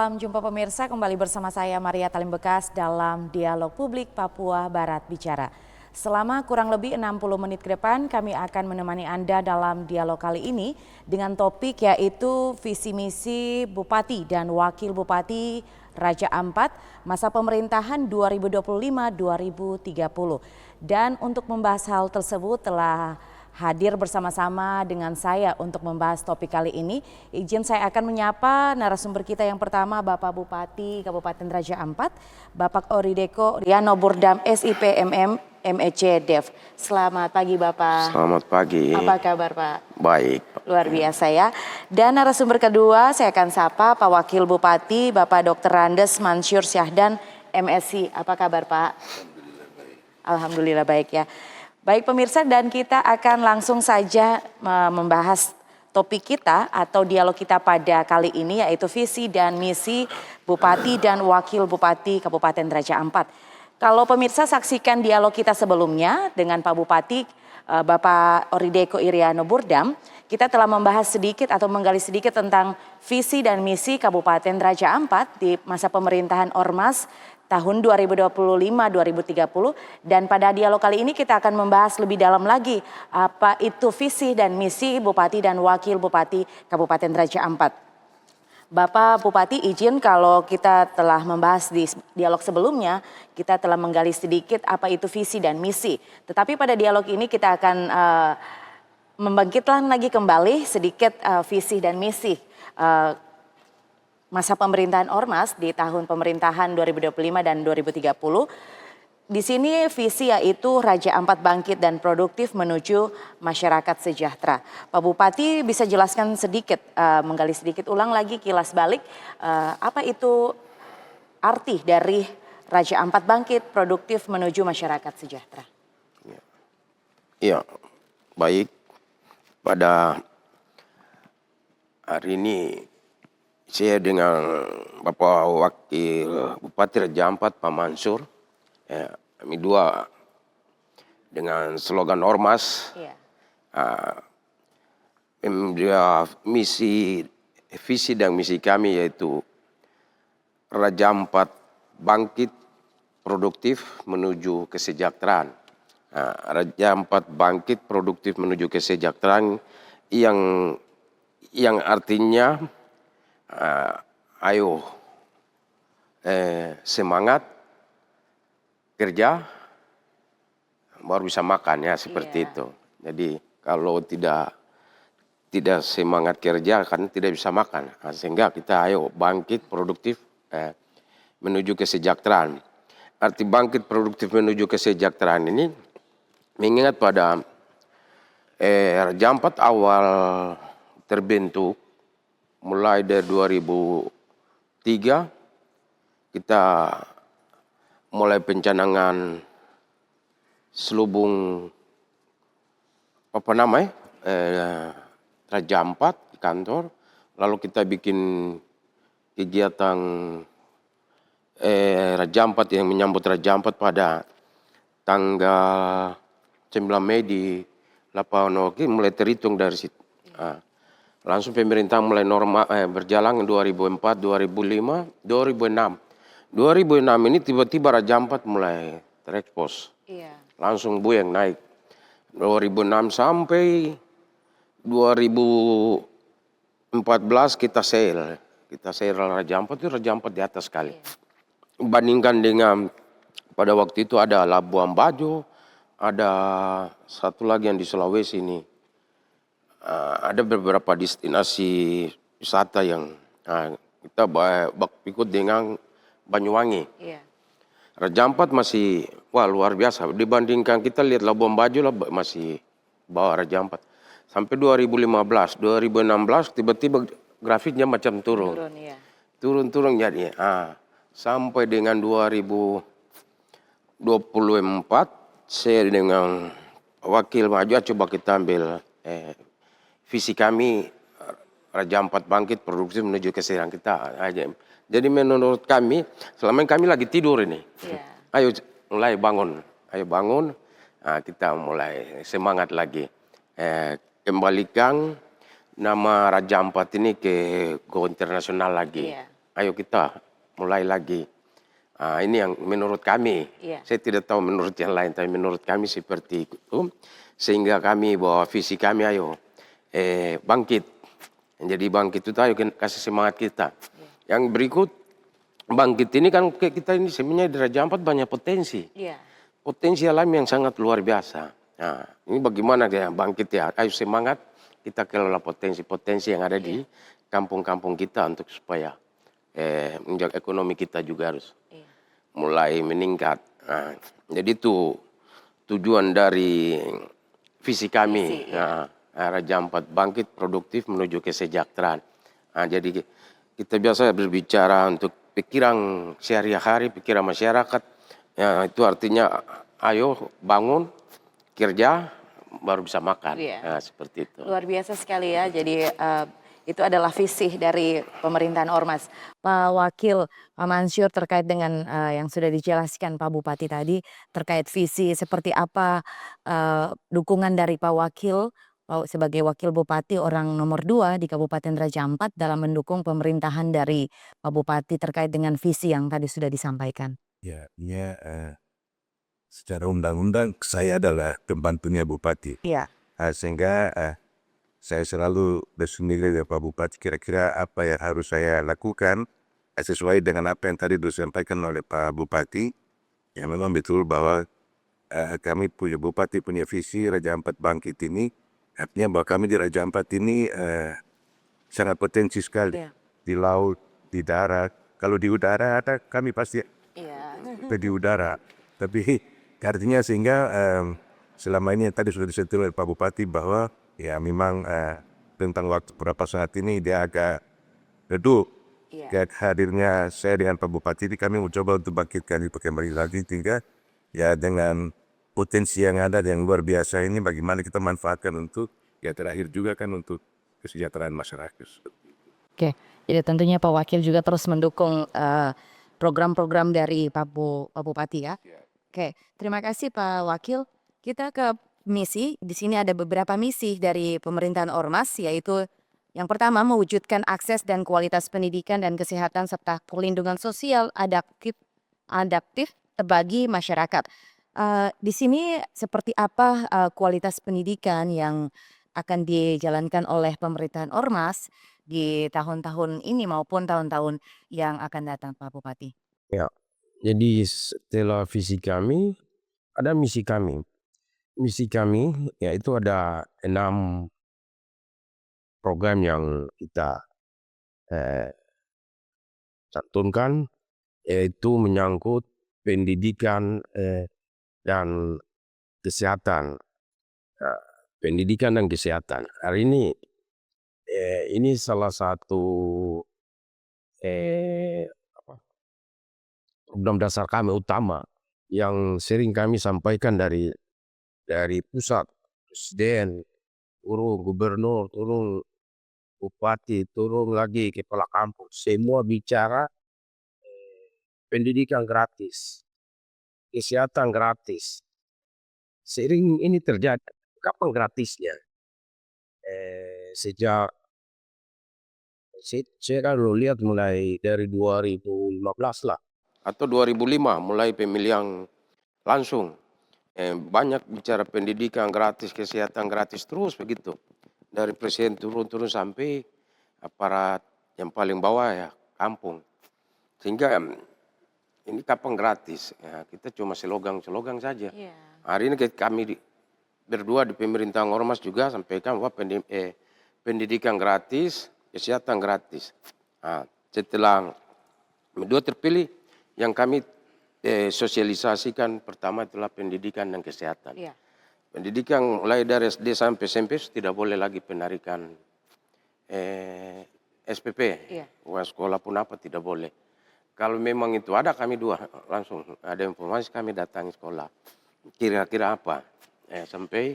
Salam jumpa pemirsa, kembali bersama saya Maria Talim Bekas dalam Dialog Publik Papua Barat Bicara. Selama kurang lebih 60 menit ke depan kami akan menemani Anda dalam dialog kali ini dengan topik yaitu visi misi Bupati dan Wakil Bupati Raja Ampat masa pemerintahan 2025-2030. Dan untuk membahas hal tersebut telah hadir bersama-sama dengan saya untuk membahas topik kali ini. Izin saya akan menyapa narasumber kita yang pertama, Bapak Bupati Kabupaten Raja Ampat, Bapak Orideko Riano Burdam, SIP MM, MEC Dev. Selamat pagi Bapak. Selamat pagi. Apa kabar Pak? Baik. Luar biasa ya. Dan narasumber kedua saya akan sapa Pak Wakil Bupati, Bapak Dr. Randes Mansyur Syahdan, MSc. Apa kabar Pak? Alhamdulillah baik ya. Baik pemirsa, dan kita akan langsung saja membahas topik kita atau dialog kita pada kali ini yaitu visi dan misi Bupati dan Wakil Bupati Kabupaten Raja Ampat. Kalau pemirsa saksikan dialog kita sebelumnya dengan Pak Bupati Bapak Orideko Riano Burdam, kita telah membahas sedikit atau menggali sedikit tentang visi dan misi Kabupaten Raja Ampat di masa pemerintahan Ormas tahun 2025-2030, dan pada dialog kali ini kita akan membahas lebih dalam lagi apa itu visi dan misi Bupati dan Wakil Bupati Kabupaten Raja Ampat. Bapak Bupati, izin kalau kita telah membahas di dialog sebelumnya, kita telah menggali sedikit apa itu visi dan misi. Tetapi pada dialog ini kita akan membangkitkan lagi kembali sedikit visi dan misi masa pemerintahan Ormas di tahun pemerintahan 2025 dan 2030. Di sini visi yaitu Raja Ampat bangkit dan produktif menuju masyarakat sejahtera. Pak Bupati bisa jelaskan sedikit, menggali sedikit ulang lagi kilas balik, apa itu arti dari Raja Ampat bangkit produktif menuju masyarakat sejahtera? Ya, baik. Pada hari ini saya dengan Bapak Wakil Bupati Raja Ampat, Pak Mansur, kami dua dengan slogan Ormas, visi dan misi kami yaitu Raja Ampat bangkit produktif menuju kesejahteraan. Raja Ampat bangkit produktif menuju kesejahteraan yang artinya ayo semangat kerja baru bisa makan ya, seperti itu. Jadi kalau tidak semangat kerja kan tidak bisa makan. Sehingga kita ayo bangkit produktif menuju kesejahteraan. Arti bangkit produktif menuju kesejahteraan ini mengingat pada Raja Ampat awal terbentuk mulai dari 2003 kita mulai pencanangan selubung Raja Ampat di kantor, lalu kita bikin kegiatan Raja Ampat yang menyambut Raja Ampat pada tanggal 9 Mei di Lapangan Oki, mulai terhitung dari situ. Langsung pemerintah mulai berjalan 2004, 2005, 2006. 2006 ini tiba-tiba Raja Ampat mulai terekspos. Langsung buyeng naik. 2006 sampai 2014 kita sale. Kita sale Raja Ampat itu Raja Ampat di atas sekali. Bandingkan dengan pada waktu itu ada Labuan Bajo, ada satu lagi yang di Sulawesi ini. Ada beberapa destinasi wisata yang kita ikut dengan Banyuwangi. Raja Ampat masih luar biasa. Dibandingkan kita lihat Labuan Bajo masih bawa Raja Ampat. Sampai 2015, 2016 tiba-tiba grafiknya macam turun. Turun jadi. Sampai dengan 2024 saya dengan Wakil Maju coba kita ambil visi kami Raja Ampat bangkit produktif menuju kesejahteraan kita. Jadi menurut kami selama ini kami lagi tidur ini. Ayo mulai bangun, kita mulai semangat lagi. Kembalikan nama Raja Ampat ini ke go internasional lagi. ayo kita mulai lagi. Ini yang menurut kami, Iya. saya tidak tahu menurut yang lain, tapi menurut kami seperti itu. Sehingga kami bawa visi kami, ayo bangkit. Jadi bangkit itu ayo kasih semangat kita. Yang berikut, bangkit ini kan kita ini sebenarnya di Raja Ampat banyak potensi. Iya. Potensi alam yang sangat luar biasa. Nah, ini bagaimana dia bangkit ya? Ayo semangat, kita kelola potensi-potensi yang ada di kampung-kampung kita untuk supaya menjaga ekonomi kita juga harus mulai meningkat. Nah, jadi itu tujuan dari visi kami. Raja Ampat bangkit produktif menuju kesejahteraan. Nah, jadi kita biasa berbicara untuk pikiran sehari-hari, pikiran masyarakat. Ya, itu artinya ayo bangun, kerja, baru bisa makan. Nah, seperti itu. Luar biasa sekali ya. Jadi itu adalah visi dari pemerintahan Ormas. Pak Wakil, Pak Mansyur terkait dengan yang sudah dijelaskan Pak Bupati tadi terkait visi seperti apa dukungan dari Pak Wakil sebagai Wakil Bupati orang nomor 2 di Kabupaten Raja Ampat dalam mendukung pemerintahan dari Pak Bupati terkait dengan visi yang tadi sudah disampaikan. Ya, secara undang-undang saya adalah pembantunya Bupati. Iya. Sehingga saya selalu bersendiri dengan Pak Bupati kira-kira apa yang harus saya lakukan sesuai dengan apa yang tadi disampaikan oleh Pak Bupati. Ya memang betul bahwa kami punya Bupati punya visi Raja Ampat bangkit ini. Artinya bahwa kami di Raja Ampat ini sangat potensi sekali. Di laut, di darat. Kalau di udara ada kami pasti di udara. Tapi artinya sehingga selama ini yang tadi sudah disentuh oleh Pak Bupati bahwa ya memang tentang waktu berapa saat ini dia agak redup. Hadirnya saya dengan Pak Bupati ini kami mencoba untuk bangkitkan itu kembali lagi sehingga ya dengan potensi yang ada yang luar biasa ini bagaimana kita manfaatkan untuk ya terakhir juga kan untuk kesejahteraan masyarakat. Oke, jadi tentunya Pak Wakil juga terus mendukung program-program dari Pak Bupati ya. Oke, terima kasih Pak Wakil. Kita ke misi. Di sini ada beberapa misi dari pemerintahan Ormas, yaitu yang pertama mewujudkan akses dan kualitas pendidikan dan kesehatan serta perlindungan sosial adaptif bagi masyarakat. Di sini seperti apa kualitas pendidikan yang akan dijalankan oleh pemerintahan Ormas di tahun-tahun ini maupun tahun-tahun yang akan datang, Pak Bupati? Ya, jadi setelah visi kami, ada misi kami. Misi kami yaitu ada 6 program yang kita cantumkan, yaitu menyangkut pendidikan dan kesehatan. Pendidikan dan kesehatan. Hari ini salah satu program dasar kami utama yang sering kami sampaikan dari pusat, presiden, turun gubernur, turun bupati, turun lagi kepala kampung, semua bicara pendidikan gratis, kesehatan gratis. Sering ini terjadi. Kapan gratisnya? Sejak saya kan lihat mulai dari 2015 lah atau 2005 mulai pemilihan langsung. Banyak bicara pendidikan gratis, kesehatan gratis terus begitu. Dari presiden turun-turun sampai aparat yang paling bawah ya kampung. Sehingga ini kapan gratis? Ya, kita cuma slogan-slogan saja. Hari ini kami berdua di pemerintahan Ormas juga sampaikan bahwa pendidikan gratis, kesehatan gratis. Nah, setelah dua terpilih yang kami sosialisasikan pertama itulah pendidikan dan kesehatan. Pendidikan mulai dari SD sampai SMP tidak boleh lagi penarikan SPP, uang sekolah pun apa tidak boleh. Kalau memang itu ada kami langsung ada informasi kami datangi sekolah. Kira-kira apa? Sampai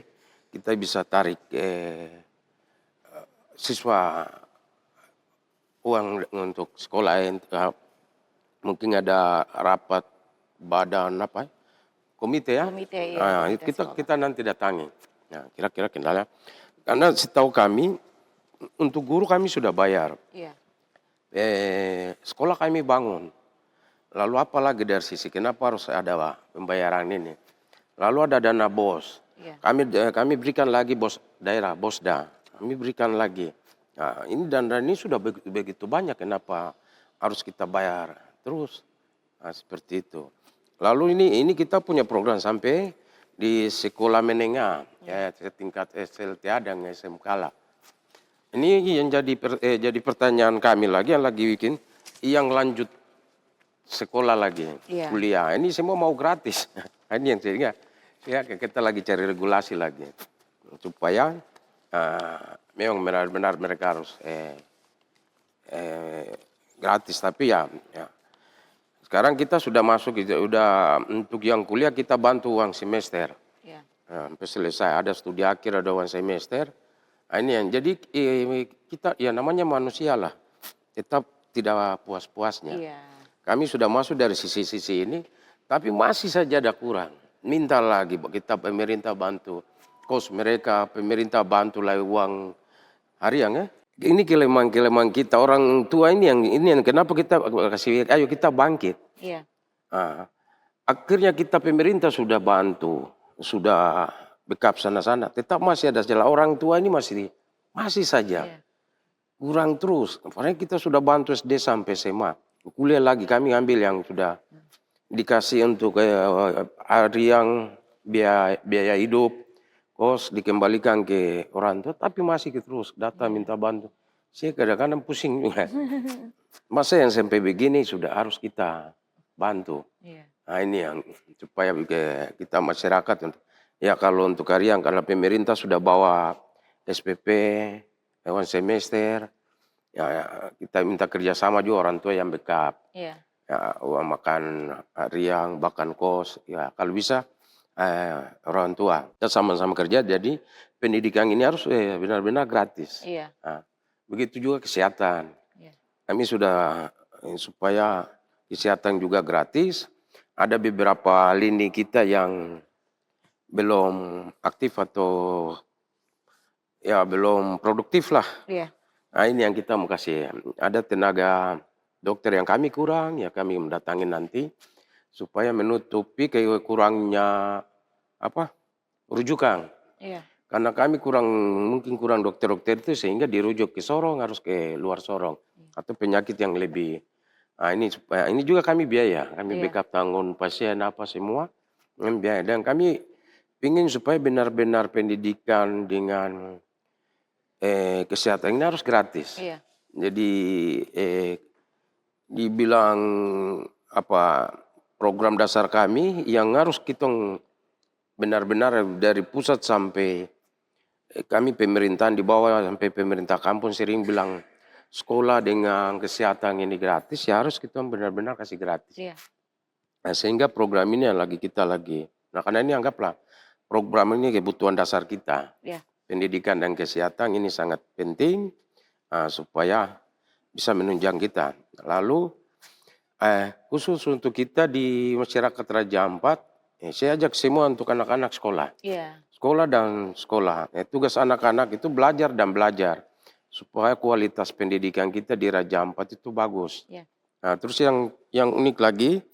kita bisa tarik siswa uang untuk sekolah. Mungkin ada rapat badan komite ya. Kita nanti datangi. Nah, kira-kira kendala. Karena setahu kami untuk guru kami sudah bayar. sekolah kami bangun. Lalu apa lagi dari sisi kenapa harus ada pembayaran ini? Lalu ada dana BOS. Iya. Kami berikan lagi BOS daerah, BOSDA. Kami berikan lagi. Nah, ini dana ini sudah begitu banyak, kenapa harus kita bayar terus? Nah, seperti itu. Lalu ini kita punya program sampai di sekolah menengah, ya tingkat SLTA dan SMK lah. Ini yang jadi pertanyaan kami lagi, yang lagi bikin, yang lanjut sekolah lagi, Iya. kuliah. Ini semua mau gratis. Ini yang sehingga kita lagi cari regulasi lagi supaya memang benar-benar mereka harus gratis. Tapi ya sekarang kita sudah masuk, udah untuk yang kuliah kita bantu uang semester. Iya. Sampai selesai, ada studi akhir, ada uang semester. Nah, ini yang jadi kita ya namanya manusia lah, tetap tidak puas-puasnya. Iya. Kami sudah masuk dari sisi-sisi ini, tapi masih saja ada kurang. Minta lagi, kita pemerintah bantu. Kos mereka, pemerintah bantu lah uang harian ya. Ini kelemahan-kelemahan kita, orang tua ini yang kenapa kita kasih, ayo kita bangkit. Iya. Nah, akhirnya kita pemerintah sudah bantu, sudah backup sana-sana, tetap masih ada celah. Orang tua ini masih saja Iya. kurang terus. Karena kita sudah bantu SD sampai SMA. Kuliah lagi kami ambil yang sudah dikasih untuk harian, biaya hidup, kos dikembalikan ke orang tua, tapi masih terus datang minta bantu. Saya kadang-kadang pusing juga. Masa yang sampai begini sudah harus kita bantu. Iya. Nah ini yang supaya kita masyarakat, ya kalau untuk harian, karena pemerintah sudah bawa SPP, hewan semester, ya kita minta kerjasama juga orang tua yang backup. Iya. Ya, uang makan harian, bahkan kos, ya kalau bisa orang tua kita sama-sama kerja, jadi pendidikan ini harus benar-benar gratis. Iya. Nah, begitu juga kesehatan. Iya. Kami sudah supaya kesehatan juga gratis. Ada beberapa lini kita yang belum aktif atau ya belum produktif lah. Iya. Nah ini yang kita mau kasih. Ada tenaga dokter yang kami kurang, ya kami mendatangi nanti supaya menutupi kekurangnya rujukan. Iya. Karena kami mungkin kurang dokter-dokter itu, sehingga dirujuk ke Sorong, harus ke luar Sorong atau penyakit yang lebih. Nah ini juga kami biaya, kami backup tanggung pasien apa semua, biaya. Dan kami ingin supaya benar-benar pendidikan dengan kesehatan ini harus gratis. Iya. Jadi dibilang program dasar kami yang harus kita benar-benar dari pusat sampai kami pemerintahan di bawah sampai pemerintah kampung sering bilang sekolah dengan kesehatan ini gratis, ya harus kita benar-benar kasih gratis. Iya. Nah, sehingga program ini yang kita lagi. Nah karena ini anggaplah program ini kebutuhan dasar kita. Iya. Pendidikan dan kesehatan ini sangat penting supaya bisa menunjang kita. Lalu khusus untuk kita di masyarakat Raja Ampat, saya ajak semua untuk anak-anak sekolah. Iya. Sekolah dan sekolah. Tugas anak-anak itu belajar dan belajar supaya kualitas pendidikan kita di Raja Ampat itu bagus. Iya. Nah, terus yang unik lagi,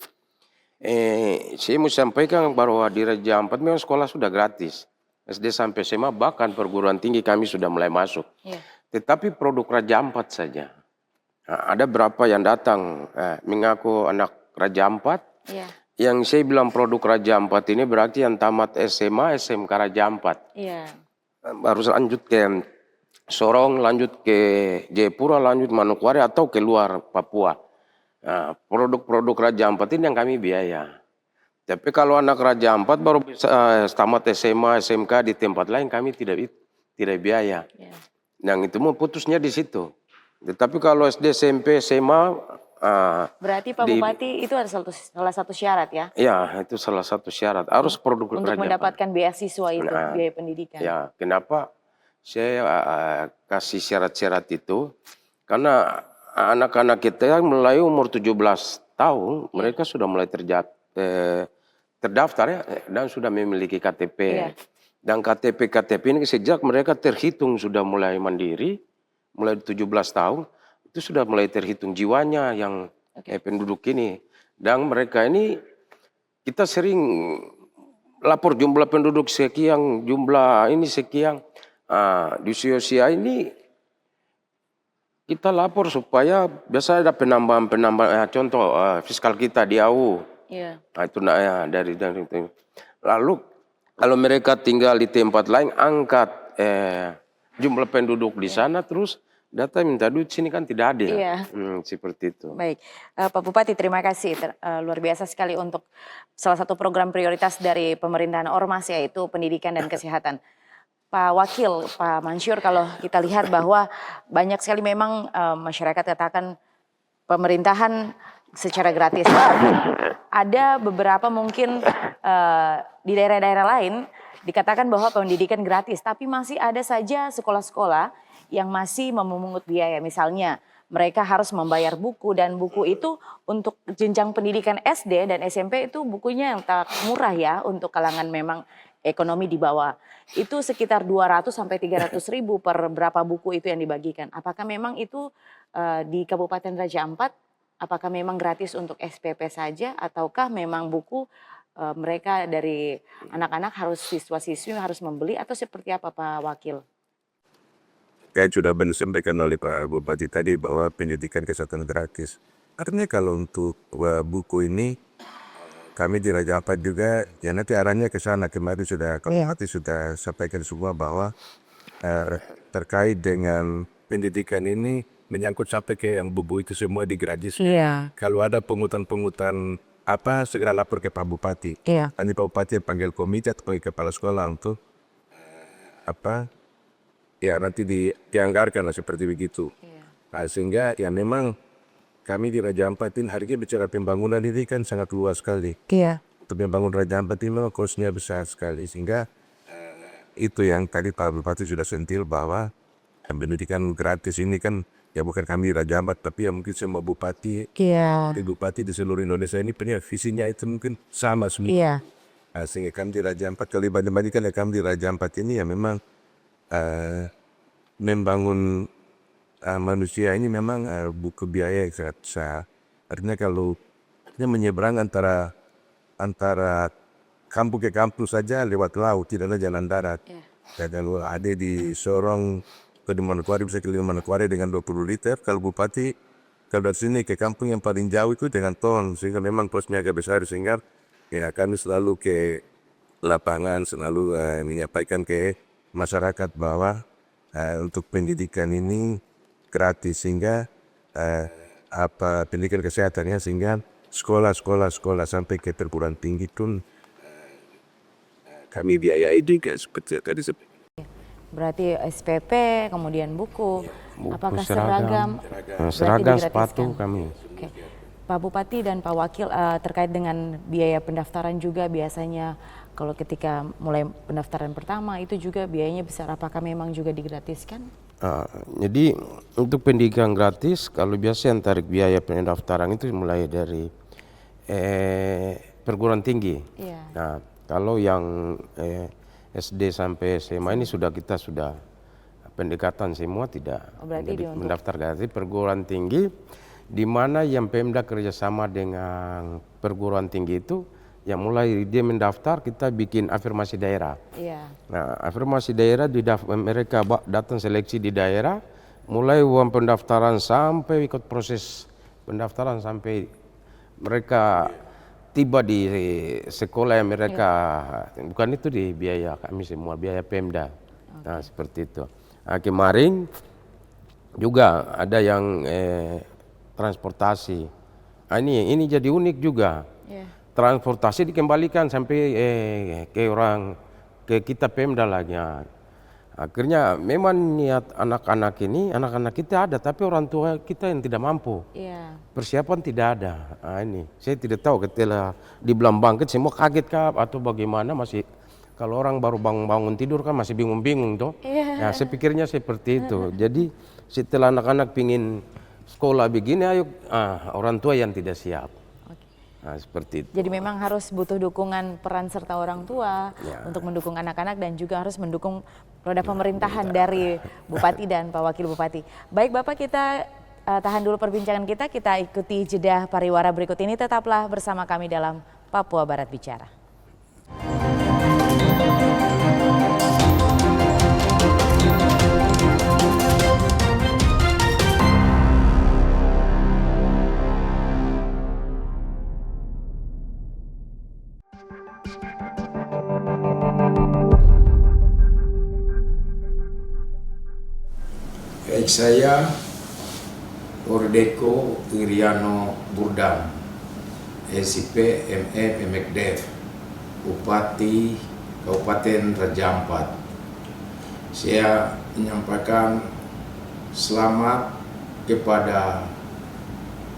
saya mau sampaikan bahwa di Raja Ampat memang sekolah sudah gratis. SD sampai SMA, bahkan perguruan tinggi kami sudah mulai masuk. Iya. Tetapi produk Raja Ampat saja. Nah, ada berapa yang datang mengaku anak Raja Ampat. Iya. Yang saya bilang produk Raja Ampat ini berarti yang tamat SMA, SMK Raja Ampat. Iya. Harus lanjut ke Sorong, lanjut ke Jayapura, lanjut Manokwari atau ke luar Papua. Nah, produk-produk Raja Ampat ini yang kami biaya. Tapi kalau anak Raja Ampat baru bisa tamat SMA, SMK di tempat lain, kami tidak biaya. Iya. Yang itu mau putusnya di situ. Tetapi kalau SD, SMP, SMA, Berarti Pak Bupati itu ada salah satu syarat ya? ya itu salah satu syarat. Harus produk Untuk Raja Ampat. mendapatkan beasiswa itu, Nah, biaya pendidikan. Ya, kenapa saya kasih syarat-syarat itu? Karena anak-anak kita yang mulai umur 17 tahun, mereka sudah mulai terdaftar ya, dan sudah memiliki KTP. Iya. Dan KTP ini sejak mereka terhitung sudah mulai mandiri, mulai 17 tahun, itu sudah mulai terhitung jiwanya yang penduduk ini. Dan mereka ini kita sering lapor jumlah penduduk sekian, jumlah ini sekian. Di usia ini kita lapor supaya biasa ada penambahan contoh fiskal kita di AU. Iya. Itu dari itu. Lalu kalau mereka tinggal di tempat lain angkat jumlah penduduk di sana terus data minta duit sini kan tidak ada. Iya. Seperti itu. Baik, Pak Bupati terima kasih luar biasa sekali untuk salah satu program prioritas dari pemerintahan Ormas yaitu pendidikan dan kesehatan. Pak Wakil, Pak Mansyur, kalau kita lihat bahwa banyak sekali memang masyarakat katakan pemerintahan secara gratis. Ada beberapa mungkin di daerah-daerah lain dikatakan bahwa pendidikan gratis, tapi masih ada saja sekolah-sekolah yang masih memungut biaya. Misalnya mereka harus membayar buku dan buku itu untuk jenjang pendidikan SD dan SMP itu bukunya yang tak murah ya untuk kalangan memang ekonomi di bawah. Itu sekitar 200 sampai 300 ribu per berapa buku itu yang dibagikan. Apakah memang itu di Kabupaten Raja Ampat, apakah memang gratis untuk SPP saja ataukah memang buku mereka dari anak-anak harus siswa-siswi harus membeli atau seperti apa Pak Wakil? Kayak sudah disampaikan oleh Pak Bupati tadi bahwa pendidikan kesehatan gratis. Artinya kalau untuk buku ini kami di Raja Ampat juga ya nanti arahnya ke sana. Kemarin sudah sampaikan semua bahwa terkait dengan pendidikan ini menyangkut sampai ke yang buku itu semua digratis. Iya. Kalau ada pungutan-pungutan apa segera lapor ke Pak Bupati. Iya. Nanti Pak Bupati panggil komite atau kepala sekolah untuk ya nanti dianggarkan lah seperti begitu. Nah, sehingga ya memang kami di Raja Ampat ini harga bicara pembangunan ini kan sangat luas sekali. Iya. Untuk membangun Raja Ampat ini memang kosnya besar sekali. Sehingga itu yang tadi Pak Bupati sudah sentil bahwa pendidikan gratis ini kan ya bukan kami di Raja Ampat tapi ya mungkin semua bupati. Iya. Bupati di seluruh Indonesia ini punya visinya itu mungkin sama semua. Iya. Nah, sehingga kami di Raja Ampat kalau dibandingkan ya kami di Raja Ampat ini ya memang membangun manusia ini memang buku biaya yang sangat besar. Artinya kalau menyeberang antara kampung ke kampung saja lewat laut, tidak ada jalan darat. Dan kalau ada di Sorong ke Manokwari bisa ke Manokwari dengan 20 liter. Kalau Bupati kalau dari sini ke kampung yang paling jauh itu dengan ton, sehingga memang kosnya agak besar. Sehingga ya kami selalu ke lapangan, selalu menyampaikan ke masyarakat bahwa untuk pendidikan ini gratis sehingga pendidikan kesehatannya sehingga sekolah sampai ke perguruan tinggi pun kami biayai juga seperti tadi. Berarti SPP, kemudian buku apakah seragam, sepatu kami. Oke. Pak Bupati dan Pak Wakil terkait dengan biaya pendaftaran juga biasanya kalau ketika mulai pendaftaran pertama itu juga biayanya besar, apakah memang juga digratiskan? Jadi untuk pendidikan gratis kalau biasa yang tarik biaya pendaftaran itu mulai dari perguruan tinggi. Iya. Nah, kalau yang SD sampai SMA ini kita sudah pendekatan semua tidak mendaftar gratis. Perguruan tinggi di mana yang Pemda kerjasama dengan perguruan tinggi itu yang mulai dia mendaftar kita bikin afirmasi daerah. Iya. Nah, afirmasi daerah mereka datang seleksi di daerah, mulai uang pendaftaran sampai ikut proses pendaftaran sampai mereka tiba di sekolah yang mereka bukan itu di biaya kami semua, biaya Pemda. Nah, seperti itu. Nah, kemarin juga ada yang transportasi. Nah, ini jadi unik juga. Transportasi dikembalikan sampai ke kita Pemda lagi. Akhirnya memang niat anak-anak kita ada, tapi orang tua kita yang tidak mampu. Persiapan tidak ada. Ini saya tidak tahu ketika dibilang bangkit semua kaget kah atau bagaimana, masih kalau orang baru bangun tidur kan masih bingung-bingung toh. Nah, saya pikirnya seperti itu. Jadi setelah anak-anak pingin sekolah begini, ayo orang tua yang tidak siap. Nah, seperti itu. Jadi memang harus butuh dukungan peran serta orang tua untuk mendukung anak-anak dan juga harus mendukung roda pemerintahan dari Bupati dan Pak Wakil Bupati. Baik Bapak, kita tahan dulu perbincangan kita ikuti jeda pariwara berikut ini. Tetaplah bersama kami dalam Papua Barat Bicara. Baik, saya Ordeko Iriano Burdam, SIP ME Pemekdev, Bupati Kabupaten Raja Ampat. Saya menyampaikan selamat kepada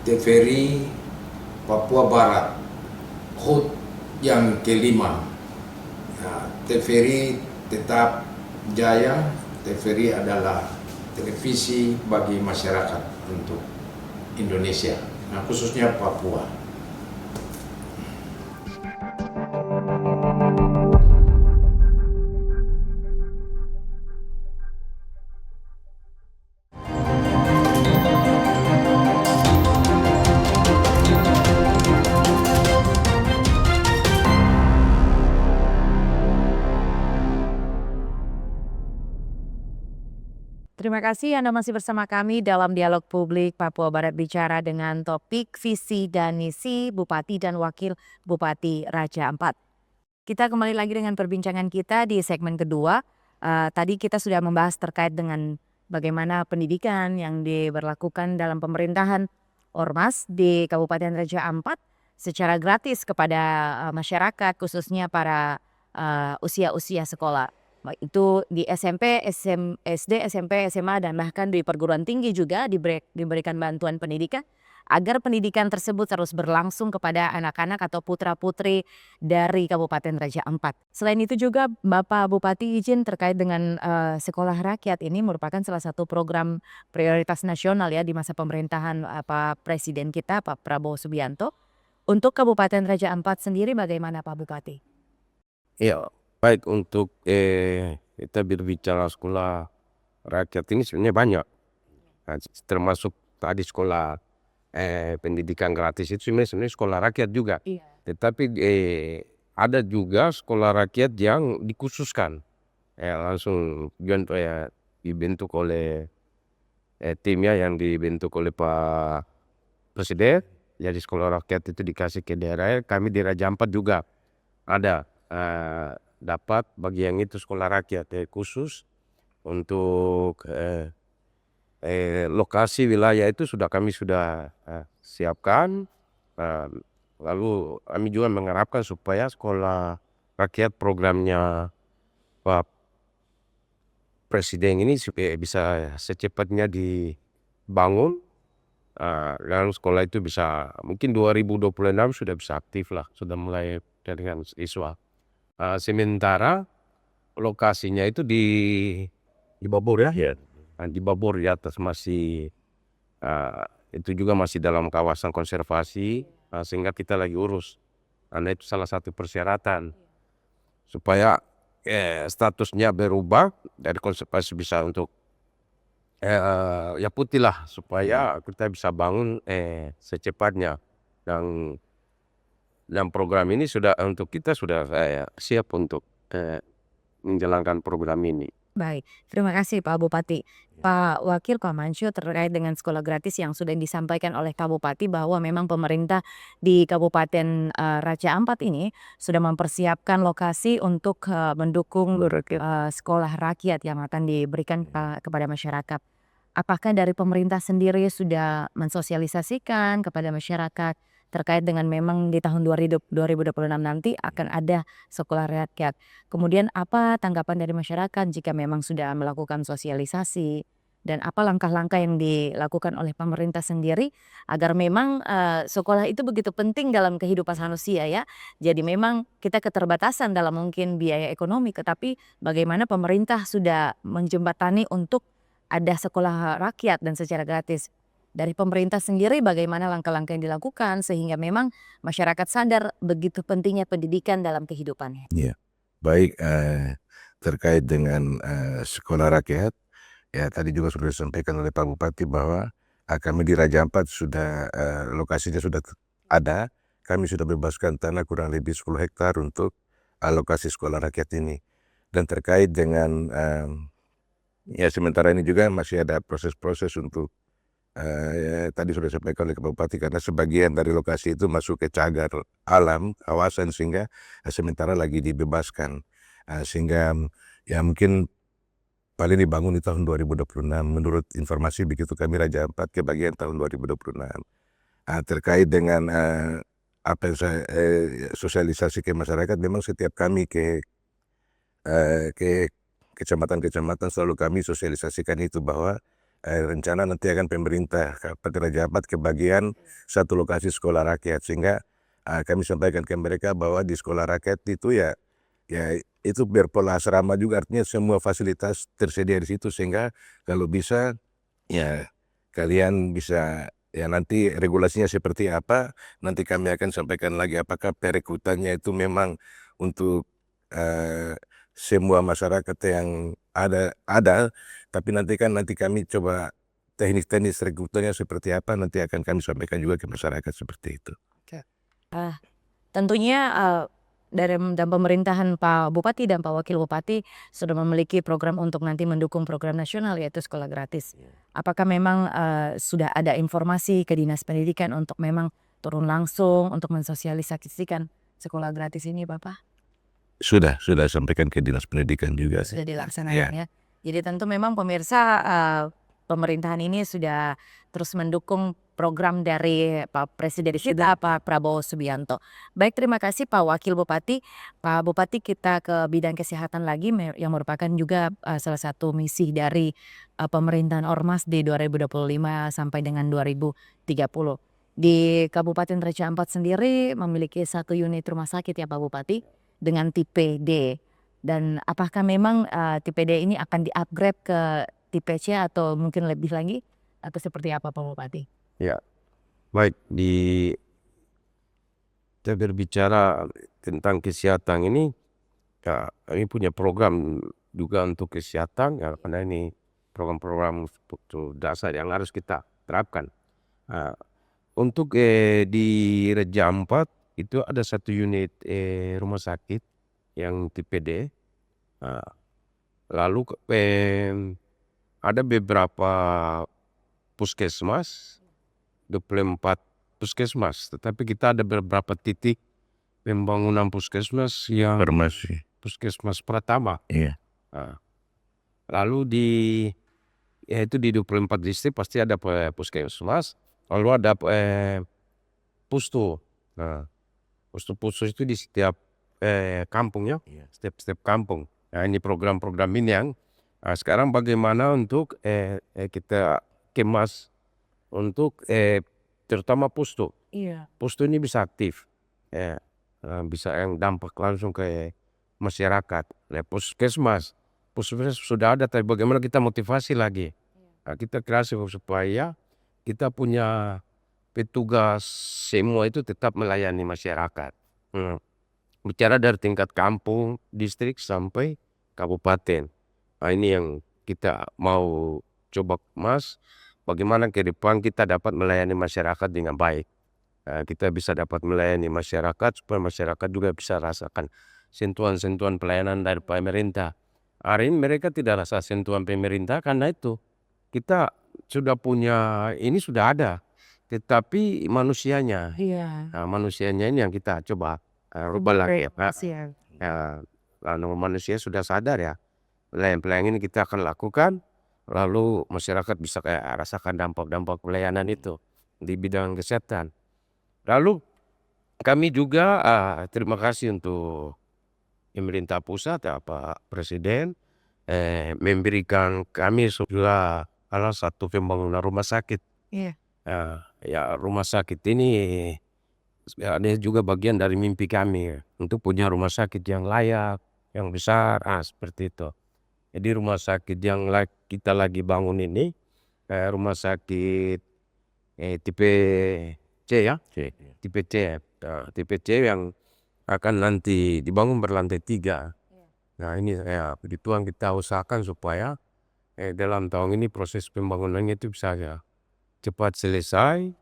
TVRI Papua Barat HUT yang kelima. TVRI tetap jaya. TVRI adalah televisi bagi masyarakat untuk Indonesia, khususnya Papua. Terima kasih Anda masih bersama kami dalam Dialog Publik Papua Barat Bicara dengan topik visi dan misi Bupati dan Wakil Bupati Raja Ampat. Kita kembali lagi dengan perbincangan kita di segmen kedua. Tadi kita sudah membahas terkait dengan bagaimana pendidikan yang diberlakukan dalam pemerintahan Ormas di Kabupaten Raja Ampat secara gratis kepada masyarakat, khususnya para usia-usia sekolah. Baik itu di SMP, SD, SMP, SMA, dan bahkan di perguruan tinggi juga diberikan bantuan pendidikan agar pendidikan tersebut terus berlangsung kepada anak-anak atau putra-putri dari Kabupaten Raja Ampat. Selain itu juga Bapak Bupati izin terkait dengan sekolah rakyat ini merupakan salah satu program prioritas nasional ya di masa pemerintahan Pak Presiden kita Pak Prabowo Subianto. Untuk Kabupaten Raja Ampat sendiri bagaimana Pak Bupati? Ya, baik untuk kita berbicara sekolah rakyat ini sebenarnya banyak. Termasuk tadi sekolah pendidikan gratis itu sebenarnya sekolah rakyat juga. Iya. Tetapi ada juga sekolah rakyat yang dikhususkan. Langsung dibentuk oleh timnya yang dibentuk oleh Pak Presiden. Jadi sekolah rakyat itu dikasih ke daerah. Kami di Raja Ampat juga ada dapat bagian itu sekolah rakyat khusus untuk lokasi wilayah itu kami sudah siapkan. Lalu kami juga mengharapkan supaya sekolah rakyat programnya Pak Presiden ini supaya bisa secepatnya dibangun. Dan sekolah itu bisa mungkin 2026 sudah bisa aktif lah, sudah mulai dengan siswa. Sementara lokasinya itu di Babor ya. Di Babor di atas masih itu juga masih dalam kawasan konservasi, sehingga kita lagi urus. Karena itu salah satu persyaratan supaya statusnya berubah dari konservasi bisa untuk ya putih lah, supaya kita bisa bangun secepatnya. Dan program ini untuk kita sudah siap untuk menjalankan program ini. Baik, terima kasih Pak Bupati. Pak Wakil Pak Mansur terkait dengan sekolah gratis yang sudah disampaikan oleh Pak Bupati bahwa memang pemerintah di Kabupaten Raja Ampat ini sudah mempersiapkan lokasi untuk mendukung sekolah rakyat yang akan diberikan kepada masyarakat. Apakah dari pemerintah sendiri sudah mensosialisasikan kepada masyarakat terkait dengan memang di tahun 2026 nanti akan ada sekolah rakyat. Kemudian apa tanggapan dari masyarakat jika memang sudah melakukan sosialisasi dan apa langkah-langkah yang dilakukan oleh pemerintah sendiri agar memang sekolah itu begitu penting dalam kehidupan manusia ya. Jadi memang kita keterbatasan dalam mungkin biaya ekonomi, tetapi bagaimana pemerintah sudah menjembatani untuk ada sekolah rakyat dan secara gratis. Dari pemerintah sendiri bagaimana langkah-langkah yang dilakukan sehingga memang masyarakat sadar begitu pentingnya pendidikan dalam kehidupannya. Iya, baik terkait dengan sekolah rakyat, ya tadi juga sudah disampaikan oleh Pak Bupati bahwa kami di Raja Ampat sudah lokasinya sudah ada. Kami sudah bebaskan tanah kurang lebih 10 hektar untuk lokasi sekolah rakyat ini. Dan terkait dengan ya sementara ini juga masih ada proses-proses untuk tadi sudah disampaikan oleh Bupati, karena sebagian dari lokasi itu masuk ke cagar alam kawasan, sehingga sementara lagi dibebaskan. Sehingga ya mungkin paling dibangun di tahun 2026 menurut informasi begitu kami Raja Ampat kebagian tahun 2026. Terkait dengan apa yang saya sosialisasi ke masyarakat, memang setiap kami ke kecamatan-kecamatan selalu kami sosialisasikan itu bahwa rencana nanti akan pemerintah Kabupaten Raja Ampat kebagian satu lokasi sekolah rakyat, sehingga kami sampaikan ke mereka bahwa di sekolah rakyat itu ya itu berpola asrama juga, artinya semua fasilitas tersedia di situ, sehingga kalau bisa ya kalian bisa ya nanti regulasinya seperti apa nanti kami akan sampaikan lagi, apakah perekrutannya itu memang untuk semua masyarakat yang ada, tapi nanti kami coba teknis rekrutannya seperti apa, nanti akan kami sampaikan juga ke masyarakat seperti itu. Tentunya dan pemerintahan Pak Bupati dan Pak Wakil Bupati sudah memiliki program untuk nanti mendukung program nasional yaitu sekolah gratis. Apakah memang sudah ada informasi ke Dinas Pendidikan untuk memang turun langsung untuk mensosialisasikan sekolah gratis ini, Bapak? Sudah sampaikan ke Dinas Pendidikan juga sih. Sudah dilaksanakan ya. Jadi tentu memang pemirsa pemerintahan ini sudah terus mendukung program dari Pak Presiden kita Pak Prabowo Subianto. Baik, terima kasih Pak Wakil Bupati. Pak Bupati, kita ke bidang kesehatan lagi yang merupakan juga salah satu misi dari pemerintahan Ormas di 2025 sampai dengan 2030. Di Kabupaten Raja Ampat sendiri memiliki 1 unit rumah sakit ya Pak Bupati dengan tipe D. Dan apakah memang tipe D ini akan di-upgrade ke tipe C atau mungkin lebih lagi atau seperti apa Pak Bupati? Ya, baik, kita berbicara tentang kesehatan ini, ya, kami punya program juga untuk kesehatan ya, karena ini program-program struktur dasar yang harus kita terapkan. Untuk di Raja Ampat itu ada 1 unit rumah sakit yang tipe D. Lalu ada beberapa puskesmas, 24 puskesmas, tetapi kita ada beberapa titik pembangunan puskesmas yang puskesmas pertama. Iya. Lalu itu di 24 distrik pasti ada puskesmas, lalu ada pustu. Pustu itu di setiap kampung ya, setiap kampung. Nah, ini program-program ini yang sekarang bagaimana untuk kita kemas untuk terutama pustu. Iya. Pustu ini bisa aktif, bisa yang dampak langsung ke masyarakat. Puskesmas sudah ada, tapi bagaimana kita motivasi lagi. Kita kreasi supaya kita punya petugas semua itu tetap melayani masyarakat. Bicara dari tingkat kampung, distrik sampai kabupaten. Ini yang kita mau coba kemas, bagaimana ke depan kita dapat melayani masyarakat dengan baik. Kita bisa dapat melayani masyarakat supaya masyarakat juga bisa rasakan sentuhan-sentuhan pelayanan dari pemerintah. Hari ini mereka tidak rasa sentuhan pemerintah karena itu kita sudah punya, ini sudah ada, tetapi manusianya. Iya. Manusianya ini yang kita coba rubah lagi. Kasihan. Lalu manusia sudah sadar ya, pelayanan ini kita akan lakukan, lalu masyarakat bisa rasakan dampak-dampak pelayanan itu di bidang kesehatan. Lalu kami juga terima kasih untuk pemerintah pusat Pak Presiden memberikan kami juga salah satu pembangunan rumah sakit. Iya. Ya, rumah sakit ini ada juga bagian dari mimpi kami untuk punya rumah sakit yang layak, yang besar, seperti itu. Jadi rumah sakit yang kita lagi bangun ini rumah sakit tipe C ya, tipe C, tipe C yang akan nanti dibangun berlantai 3. Nah, ini ya begitu yang kita usahakan supaya dalam tahun ini proses pembangunannya itu bisa cepat selesai.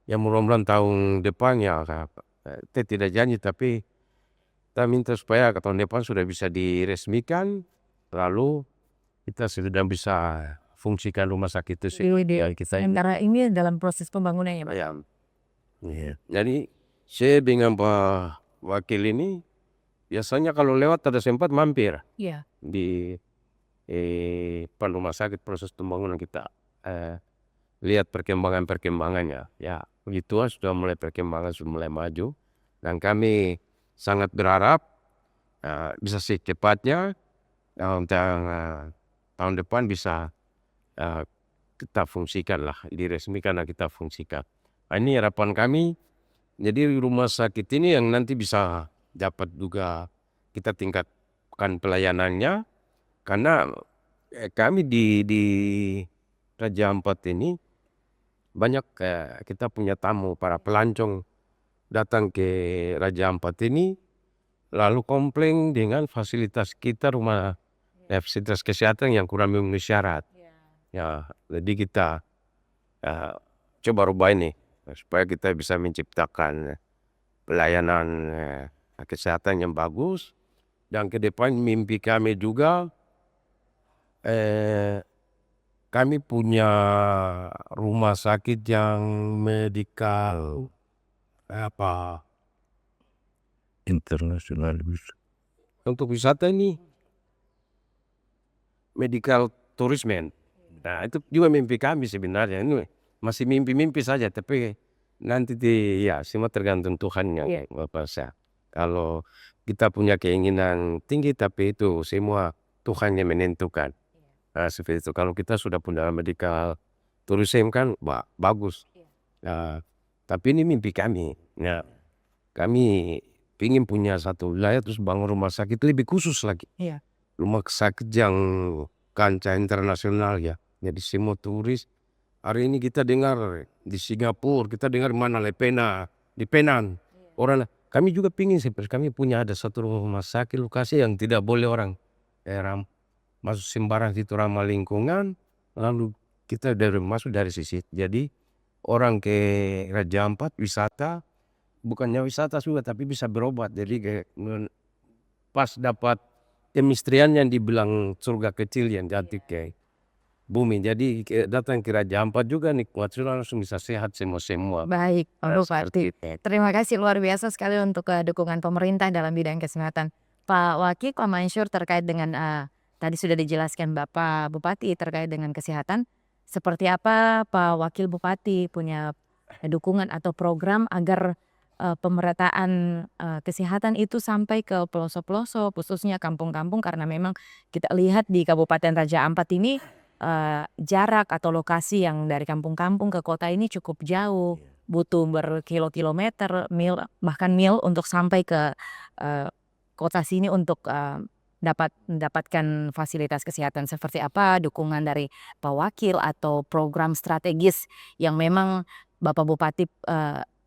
Ya mudah-mudahan tahun depan ya kita tidak janji tapi kita minta supaya tahun depan sudah bisa diresmikan, lalu kita sudah bisa fungsikan rumah sakit itu sih. Ya, kita Sementara ini dalam proses pembangunan ya Pak? ya, iya. Jadi saya dengan Pak Wakil ini biasanya kalau lewat ada sempat mampir Iya. di rumah sakit proses pembangunan kita lihat perkembangannya. Ya, begituan sudah mulai perkembangan sudah mulai maju dan kami sangat berharap bisa secepatnya untuk tahun depan bisa kita fungsikan lah, diresmikan dan kita fungsikan. Nah, ini harapan kami. Jadi rumah sakit ini yang nanti bisa dapat juga kita tingkatkan pelayanannya karena kami di Raja Ampat ini banyak kita punya tamu para pelancong datang ke Raja Ampat ini lalu komplain dengan fasilitas kita fasilitas kesehatan yang kurang memenuhi syarat. Ya, jadi kita coba rubah ini supaya kita bisa menciptakan pelayanan kesehatan yang bagus dan ke depan mimpi kami juga kami punya rumah sakit yang medikal Internasional. untuk wisata ini medical tourism. Nah, itu juga mimpi kami sebenarnya. Ini masih mimpi-mimpi saja, tapi nanti ya semua tergantung Tuhan yang berkuasa. Kalau kita punya keinginan tinggi, tapi itu semua Tuhan yang menentukan. Nah, seperti itu. Kalau kita sudah punya medical tourism kan, bagus. Nah, tapi ini mimpi kami. Ya, kami ingin punya satu wilayah terus bangun rumah sakit lebih khusus lagi. Iya. Rumah sakit yang kancah internasional ya. Jadi semua turis hari ini kita dengar di Singapura, kita dengar mana di Penang. Orang kami juga pingin seperti kami punya ada satu rumah sakit lokasi yang tidak boleh orang masuk sembarang situ ramah lingkungan. Lalu kita masuk dari sisi. Jadi orang ke Raja Ampat wisata, bukannya wisata juga tapi bisa berobat. Jadi pas dapat kemistrian yang dibilang surga kecil yang jatuh ke bumi. Jadi datang ke Raja Ampat juga nikmat sudah langsung bisa sehat semua. Baik, Pak Bupati. Seperti itu. Terima kasih luar biasa sekali untuk dukungan pemerintah dalam bidang kesehatan. Pak Wakil, Pak Mansur terkait dengan tadi sudah dijelaskan Bapak Bupati terkait dengan kesehatan. Seperti apa Pak Wakil Bupati punya dukungan atau program agar pemerataan kesehatan itu sampai ke pelosok-pelosok, khususnya kampung-kampung, karena memang kita lihat di Kabupaten Raja Ampat ini jarak atau lokasi yang dari kampung-kampung ke kota ini cukup jauh, butuh berkilometer, bahkan mil untuk sampai ke kota sini untuk mendapatkan fasilitas kesehatan. Seperti apa dukungan dari Pak Wakil atau program strategis yang memang Bapak Bupati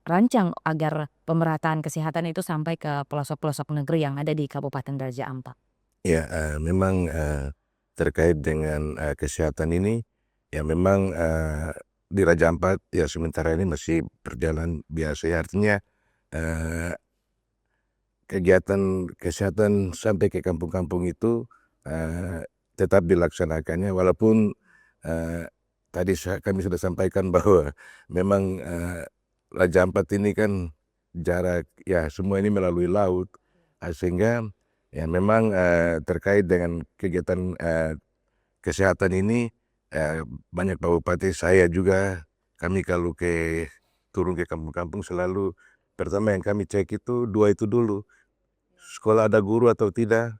rancang agar pemerataan kesehatan itu sampai ke pelosok-pelosok negeri yang ada di Kabupaten Raja Ampat? Ya, memang terkait dengan kesehatan ini, ya memang di Raja Ampat ya sementara ini masih berjalan biasa. Ya, artinya kegiatan kesehatan sampai ke kampung-kampung itu tetap dilaksanakannya, walaupun tadi kami sudah sampaikan bahwa memang Raja Ampat ini kan jarak ya semua ini melalui laut, sehingga ya memang terkait dengan kegiatan kesehatan ini banyak Pak Bupati, saya juga, kami kalau turun ke kampung-kampung selalu pertama yang kami cek itu dua itu dulu, sekolah ada guru atau tidak,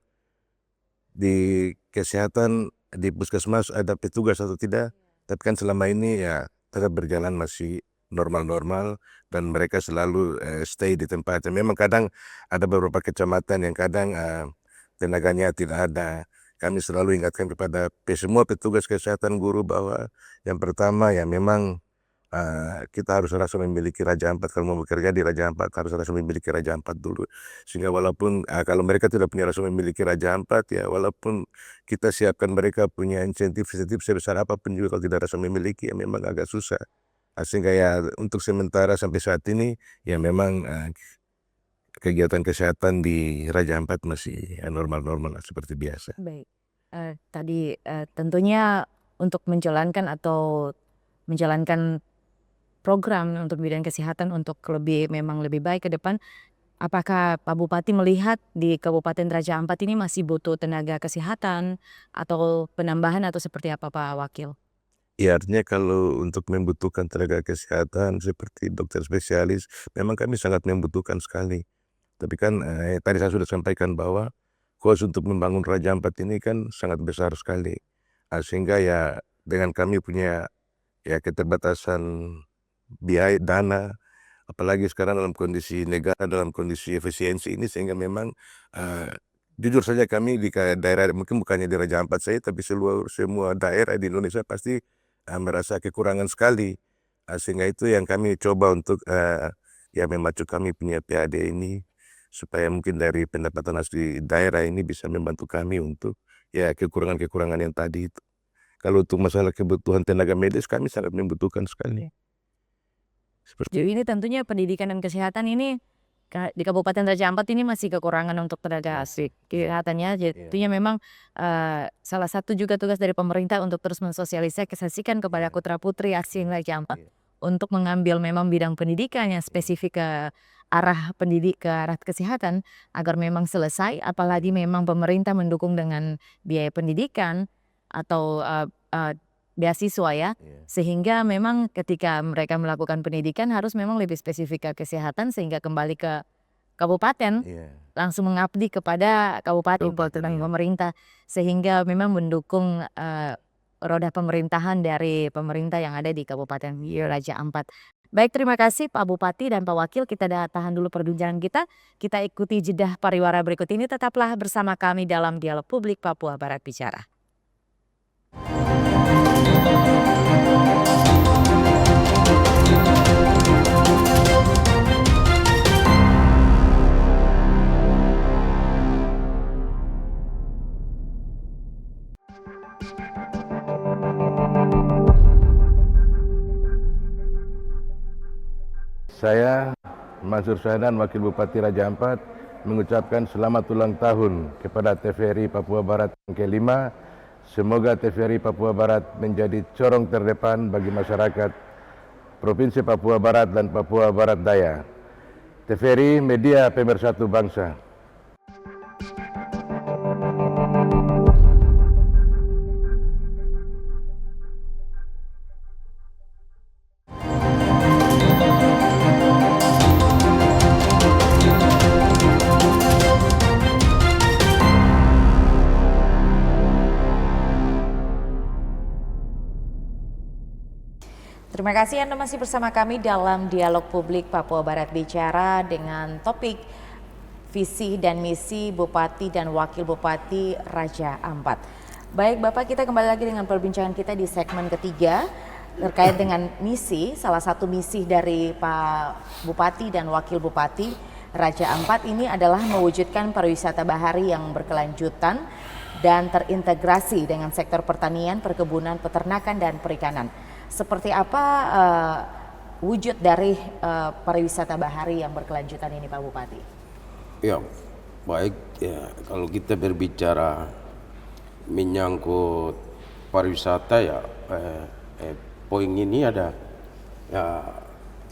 di kesehatan di puskesmas ada petugas atau tidak. Tapi kan selama ini ya tetap berjalan masih normal-normal dan mereka selalu stay di tempatnya. Memang kadang ada beberapa kecamatan yang kadang tenaganya tidak ada. Kami selalu ingatkan kepada semua petugas kesehatan, guru, bahwa yang pertama ya memang kita harus rasa memiliki Raja Ampat. Kalau mau bekerja di Raja Ampat harus rasa memiliki Raja Ampat dulu, sehingga walaupun kalau mereka tidak punya rasa memiliki Raja Ampat, ya walaupun kita siapkan mereka punya insentif sebesar apapun juga kalau tidak rasa memiliki ya memang agak susah. Sehingga ya untuk sementara sampai saat ini ya memang kegiatan kesehatan di Raja Ampat masih normal-normal lah, seperti biasa. Baik. Tadi tentunya untuk menjalankan program untuk bidang kesehatan untuk memang lebih baik ke depan, apakah Pak Bupati melihat di Kabupaten Raja Ampat ini masih butuh tenaga kesehatan atau penambahan atau seperti apa Pak Wakil? Ya artinya kalau untuk membutuhkan tenaga kesehatan seperti dokter spesialis, memang kami sangat membutuhkan sekali. Tapi kan tadi saya sudah sampaikan bahwa kos untuk membangun Raja Ampat ini kan sangat besar sekali. Sehingga ya dengan kami punya ya keterbatasan biaya dana, apalagi sekarang dalam kondisi negara dalam kondisi efisiensi ini, sehingga memang jujur saja kami di daerah, mungkin bukannya di Raja Ampat saja tapi semua daerah di Indonesia pasti merasa kekurangan sekali. Sehingga itu yang kami coba untuk ya memacu kami punya PAD ini, supaya mungkin dari pendapatan asli daerah ini bisa membantu kami untuk ya kekurangan-kekurangan yang tadi itu. Kalau untuk masalah kebutuhan tenaga medis kami sangat membutuhkan sekali. Jadi ini tentunya pendidikan dan kesehatan ini di Kabupaten Raja Ampat ini masih kekurangan untuk tenaga asli kesehatannya. Tentunya memang salah satu juga tugas dari pemerintah untuk terus mensosialisasikan kepada putra-putri asli Raja Ampat untuk mengambil memang bidang pendidikan yang spesifik ke arah kesehatan agar memang selesai, apalagi memang pemerintah mendukung dengan biaya pendidikan atau beasiswa ya, sehingga memang ketika mereka melakukan pendidikan harus memang lebih spesifik ke kesehatan, sehingga kembali ke kabupaten langsung mengabdi kepada kabupaten pemerintah, sehingga memang mendukung roda pemerintahan dari pemerintah yang ada di Kabupaten Raja Ampat. Baik, terima kasih Pak Bupati dan Pak Wakil. Kita tahan dulu perbincangan kita. Kita ikuti jeda pariwara berikut ini. Tetaplah bersama kami dalam Dialog Publik Papua Barat Bicara. Saya, Mansur Syahdan, Wakil Bupati Raja Ampat, mengucapkan selamat ulang tahun kepada TVRI Papua Barat yang ke-5. Semoga TVRI Papua Barat menjadi corong terdepan bagi masyarakat Provinsi Papua Barat dan Papua Barat Daya. TVRI media pemersatu bangsa. Terima kasih Anda masih bersama kami dalam Dialog Publik Papua Barat Bicara dengan topik visi dan misi Bupati dan Wakil Bupati Raja Ampat. Baik Bapak, kita kembali lagi dengan perbincangan kita di segmen ketiga terkait dengan misi. Salah satu misi dari Pak Bupati dan Wakil Bupati Raja Ampat ini adalah mewujudkan pariwisata bahari yang berkelanjutan dan terintegrasi dengan sektor pertanian, perkebunan, peternakan, dan perikanan. Seperti apa wujud dari pariwisata bahari yang berkelanjutan ini Pak Bupati? Ya, baik ya, kalau kita berbicara menyangkut pariwisata ya, poin ini ada ya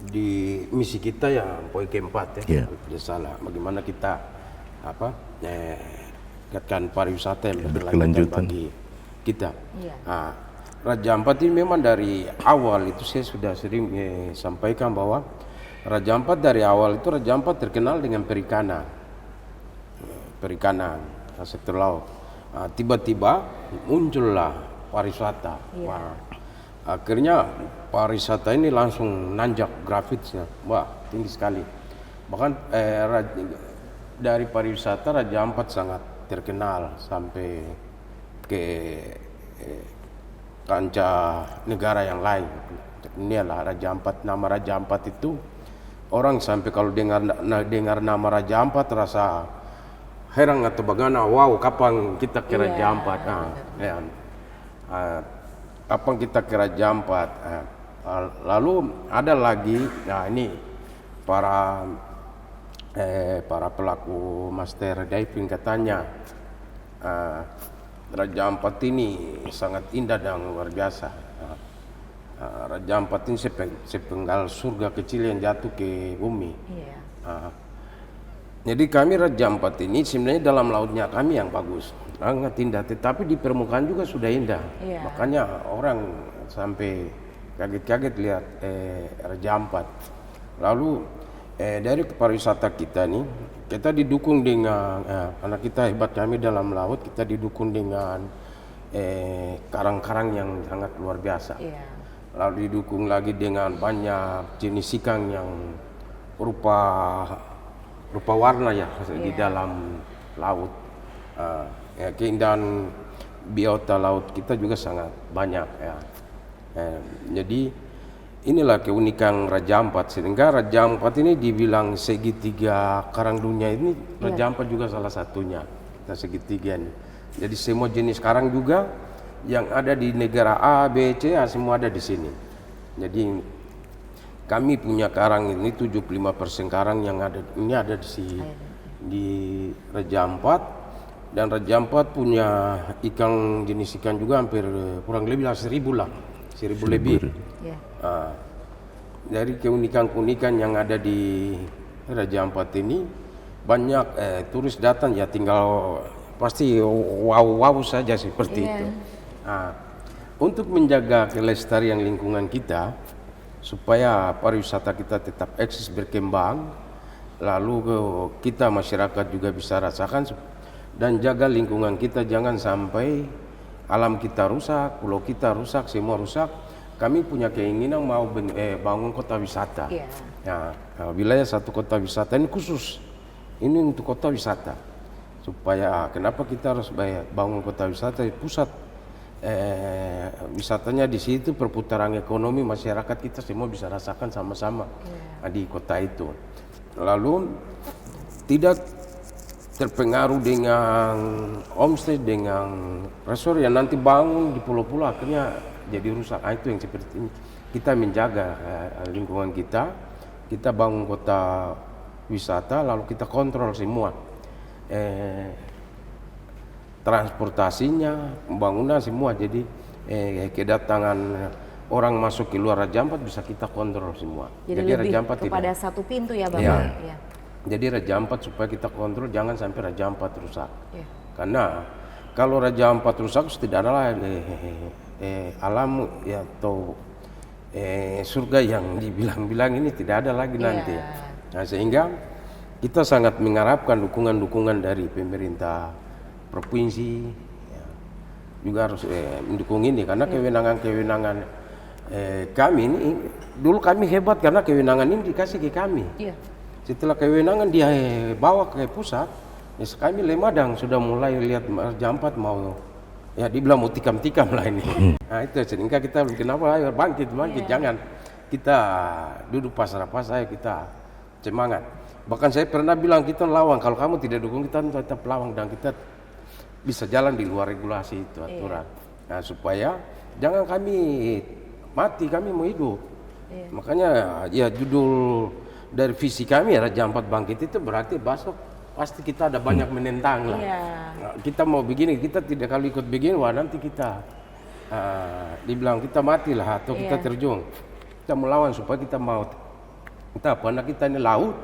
di misi kita ya, poin keempat ya, tidak salah. Bagaimana kita katakan pariwisata yang berkelanjutan bagi kita. Nah, Raja Ampat ini memang dari awal itu saya sudah sering sampaikan bahwa Raja Ampat dari awal itu Raja Ampat terkenal dengan perikanan, sektor laut. Tiba-tiba muncullah pariwisata. Akhirnya pariwisata ini langsung nanjak grafiknya, tinggi sekali. Bahkan dari pariwisata Raja Ampat sangat terkenal sampai ke kancah negara yang lain. Inilah Raja Ampat. Nama Raja Ampat itu orang sampai kalau dengar nama Raja Ampat rasa heran atau bagaimana, wow, kapan kita ke Raja Ampat? Kapan kita ke Raja Ampat? Lalu ada lagi, nah ini para pelaku master diving katanya Raja Ampat ini sangat indah dan luar biasa. Raja Ampat ini sepenggal surga kecil yang jatuh ke bumi. Iya. Jadi kami Raja Ampat ini sebenarnya dalam lautnya kami yang bagus, sangat indah. Tetapi di permukaan juga sudah indah. Iya. Makanya orang sampai kaget-kaget lihat Raja Ampat. Lalu dari pariwisata kita nih, kita didukung dengan karena kita hebat kami dalam laut, kita didukung dengan karang-karang yang sangat luar biasa. Iya. Lalu didukung lagi dengan banyak jenis ikan yang rupa warna ya di dalam laut. Keindahan biota laut kita juga sangat banyak ya. Jadi inilah keunikan Raja Ampat, sehingga Raja Ampat ini dibilang segitiga karang dunia ini. Raja Ampat juga salah satunya, kita segitiga ini. Jadi semua jenis karang juga yang ada di negara A, B, C, semua ada di sini. Jadi kami punya karang ini 75% karang yang ada ini ada di Raja Ampat. Dan Raja Ampat punya ikan, jenis ikan juga hampir kurang lebih 1.000 lebih. Iya. Dari keunikan-keunikan yang ada di Raja Ampat ini banyak turis datang ya, tinggal pasti wow saja seperti itu. Untuk menjaga kelestarian lingkungan kita supaya pariwisata kita tetap eksis berkembang, lalu kita masyarakat juga bisa rasakan dan jaga lingkungan kita, jangan sampai alam kita rusak, pulau kita rusak, semua rusak. Kami punya keinginan mau bangun kota wisata. Iya. Nah, wilayah satu kota wisata ini khusus, ini untuk kota wisata. Supaya kenapa kita harus bangun kota wisata? Pusat wisatanya di situ, perputaran ekonomi masyarakat kita semua bisa rasakan sama-sama di kota itu. Lalu tidak terpengaruh dengan homestay, dengan resort yang nanti bangun di pulau-pulau akhirnya jadi rusak. Itu yang seperti ini. Kita menjaga lingkungan kita bangun kota wisata, lalu kita kontrol semua transportasinya, pembangunan semua. Jadi kedatangan orang masuk ke luar Raja Ampat bisa kita kontrol semua. Jadi lebih Raja Ampat kepada satu pintu ya Bapak. Iya. Iya. Jadi Raja Ampat supaya kita kontrol, jangan sampai Raja Ampat rusak. Iya. Karena kalau Raja Ampat rusak tidak ada lagi alam ya, atau surga yang dibilang-bilang ini tidak ada lagi nanti. Nah, sehingga kita sangat mengharapkan dukungan-dukungan dari pemerintah provinsi ya, juga harus mendukung ini, karena kewenangan-kewenangan kami ini dulu kami hebat karena kewenangan ini dikasih ke kami. Iya. Setelah kewenangan dia bawa ke pusat, ya kami lemah dan sudah mulai lihat Raja Ampat mau ya dibilang mau tikam-tikam lah ini. Nah itu sehingga kita kenapa ayo bangkit, jangan kita duduk pasrah-pasrah, kita semangat. Bahkan saya pernah bilang kita lawang, kalau kamu tidak dukung kita tetap lawang dan kita bisa jalan di luar regulasi itu aturan. Nah supaya jangan kami mati, kami mau hidup. Makanya ya judul dari visi kami ya Raja Ampat bangkit itu berarti besok pasti kita ada banyak menentang lah. Nah, kita mau begini, kita tidak kalau ikut begini, wah nanti kita dibilang kita mati lah atau kita terjun. Kita melawan supaya kita mau. Kita karena kita ini laut.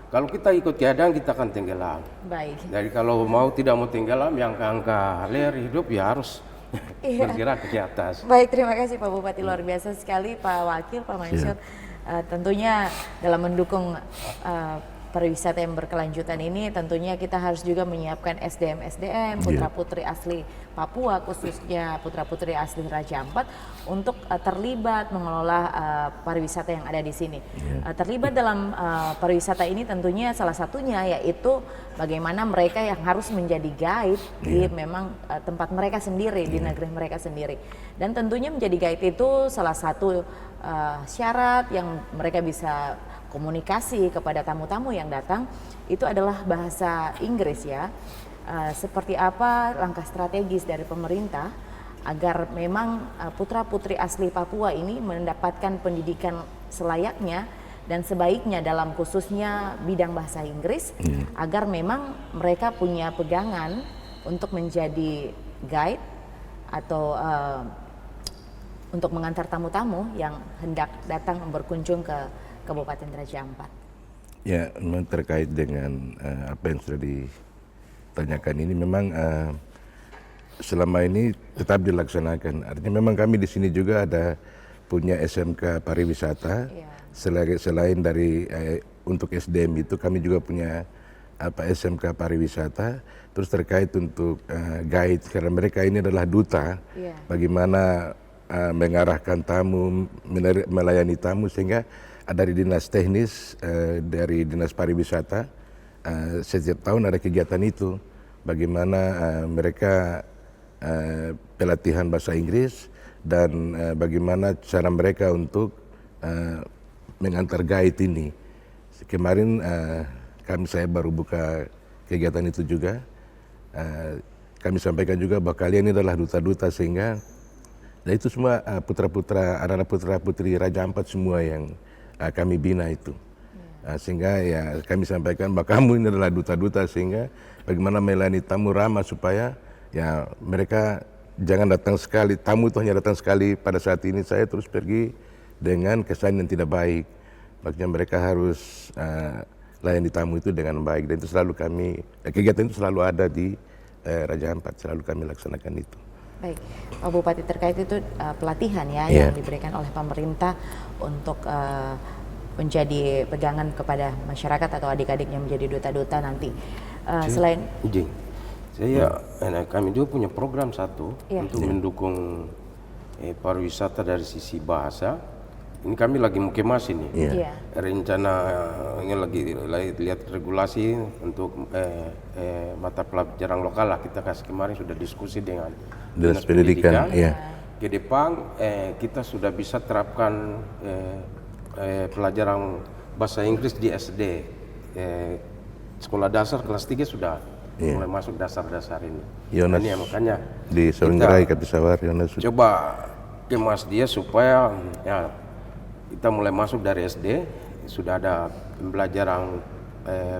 Kalau kita ikut keadaan kita akan tenggelam. Baik. Jadi kalau mau tidak mau tenggelam, yang angka leher hidup ya harus bergerak ke atas. Baik, terima kasih Pak Bupati, luar biasa sekali Pak Wakil, Pak Mansur. Tentunya dalam mendukung pariwisata yang berkelanjutan ini, tentunya kita harus juga menyiapkan SDM putra-putri asli Papua, khususnya putra-putri asli Raja Ampat untuk terlibat mengelola pariwisata yang ada di sini. Terlibat dalam pariwisata ini tentunya salah satunya yaitu bagaimana mereka yang harus menjadi guide di memang tempat mereka sendiri, di negeri mereka sendiri. Dan tentunya menjadi guide itu salah satu syarat yang mereka bisa komunikasi kepada tamu-tamu yang datang itu adalah bahasa Inggris ya. Seperti apa langkah strategis dari pemerintah agar memang putra-putri asli Papua ini mendapatkan pendidikan selayaknya dan sebaiknya dalam khususnya bidang bahasa Inggris, agar memang mereka punya pegangan untuk menjadi guide atau untuk mengantar tamu-tamu yang hendak datang berkunjung ke Kabupaten Raja Ampat. Ya, memang terkait dengan apa yang sudah ditanyakan ini memang selama ini tetap dilaksanakan. Artinya memang kami di sini juga ada punya SMK pariwisata. Selain dari untuk SDM itu kami juga punya SMK pariwisata. Terus terkait untuk guide, karena mereka ini adalah duta bagaimana mengarahkan tamu, melayani tamu, sehingga dari dinas teknis, dari dinas pariwisata, setiap tahun ada kegiatan itu. Bagaimana mereka pelatihan bahasa Inggris dan bagaimana cara mereka untuk mengantar guide ini. Kemarin saya baru buka kegiatan itu juga. Kami sampaikan juga bahwa kalian ini adalah duta-duta, sehingga itu semua putra-putra, anak-anak putra-putri Raja Ampat semua yang kami bina itu. Sehingga ya kami sampaikan bahwa kamu ini adalah duta-duta, sehingga bagaimana melayani tamu ramah supaya ya mereka jangan datang sekali, tamu itu hanya datang sekali pada saat ini, saya terus pergi dengan kesan yang tidak baik. Maksudnya mereka harus layani tamu itu dengan baik, dan itu selalu kami, kegiatan itu selalu ada di Raja Ampat, selalu kami laksanakan itu. Baik, Pak Bupati, terkait itu pelatihan yang diberikan oleh pemerintah untuk menjadi pegangan kepada masyarakat atau adik-adik yang menjadi duta-duta nanti. Selain kami juga punya program satu untuk mendukung pariwisata dari sisi bahasa. Ini kami lagi mukemasi nih. Rencana ini lagi lihat regulasi untuk mata pelajaran lokal lah. Kita kemarin sudah diskusi dengan Dinas Pendidikan. Ke depan kita sudah bisa terapkan pelajaran bahasa Inggris di SD. Sekolah dasar kelas 3 sudah mulai masuk dasar-dasar ini. Yonas, ini makanya di Sawingrai Kapisawar, Yonas coba kemas dia supaya ya kita mulai masuk dari SD sudah ada pembelajaran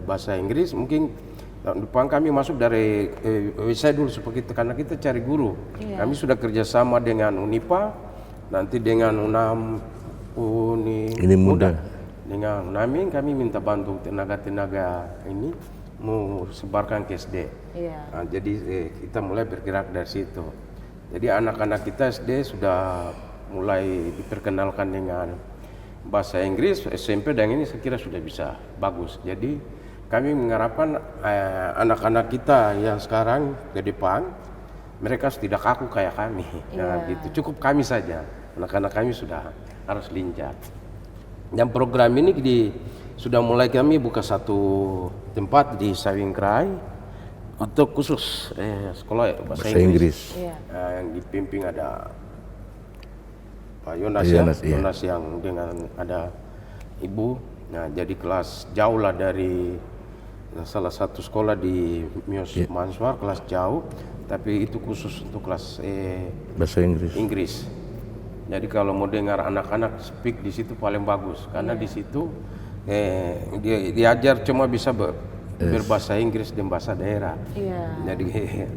bahasa Inggris. Mungkin tahun depan kami masuk dari saya dulu supaya karena kita cari guru. Kami sudah kerjasama dengan Unipa, nanti dengan UNAM ini muda. Dengan UNAMIN kami minta bantu tenaga-tenaga ini mau sebarkan ke SD. Nah, jadi kita mulai bergerak dari situ. Jadi anak-anak kita SD sudah mulai diperkenalkan dengan bahasa Inggris, SMP dan ini saya kira sudah bisa bagus. Jadi kami mengharapkan anak-anak kita yang sekarang ke depan mereka tidak kaku kayak kami. Nah, gitu. Cukup kami saja. Anak-anak kami sudah harus lincah. Dan program ini sudah mulai kami buka satu tempat di Sawingrai untuk khusus sekolah bahasa Inggris. Yang dipimpin ada Pak Yonas yang dengan ada Ibu. Nah, jadi kelas jauh lah dari salah satu sekolah di Mios Manswar, kelas jauh, tapi itu khusus untuk kelas bahasa Inggris. Jadi kalau mau dengar anak-anak speak di situ paling bagus, karena di situ dia diajar cuma bisa berbahasa Inggris dan bahasa daerah. Jadi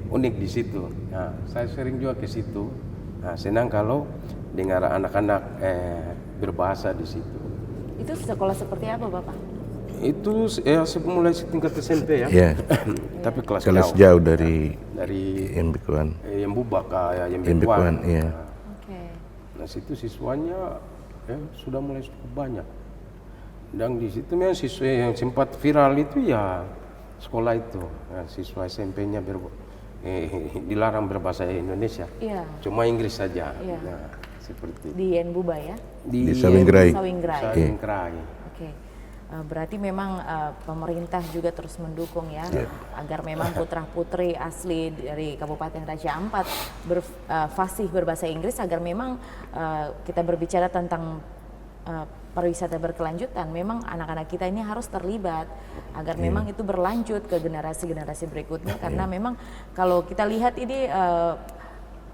unik di situ. Nah, saya sering juga ke situ. Nah, senang kalau dengar anak-anak berbahasa di situ. Itu sekolah seperti apa, Bapak? Itu mulai tingkat SMP ya. Tapi kelas jauh dari Embekuan. Embubak ya, Embekuan. Nah, situ siswanya sudah mulai cukup banyak. Dan di situ memang siswa yang sempat viral itu ya sekolah itu. Ya, siswa SMP-nya dilarang berbahasa Indonesia. Cuma Inggris saja. Nah, seperti di Enbuba ya? Di Sawingrai. Oke. Berarti memang pemerintah juga terus mendukung ya, agar memang putra-putri asli dari Kabupaten Raja Ampat fasih berbahasa Inggris, agar memang kita berbicara tentang pariwisata berkelanjutan, memang anak-anak kita ini harus terlibat agar memang itu berlanjut ke generasi-generasi berikutnya, karena memang kalau kita lihat ini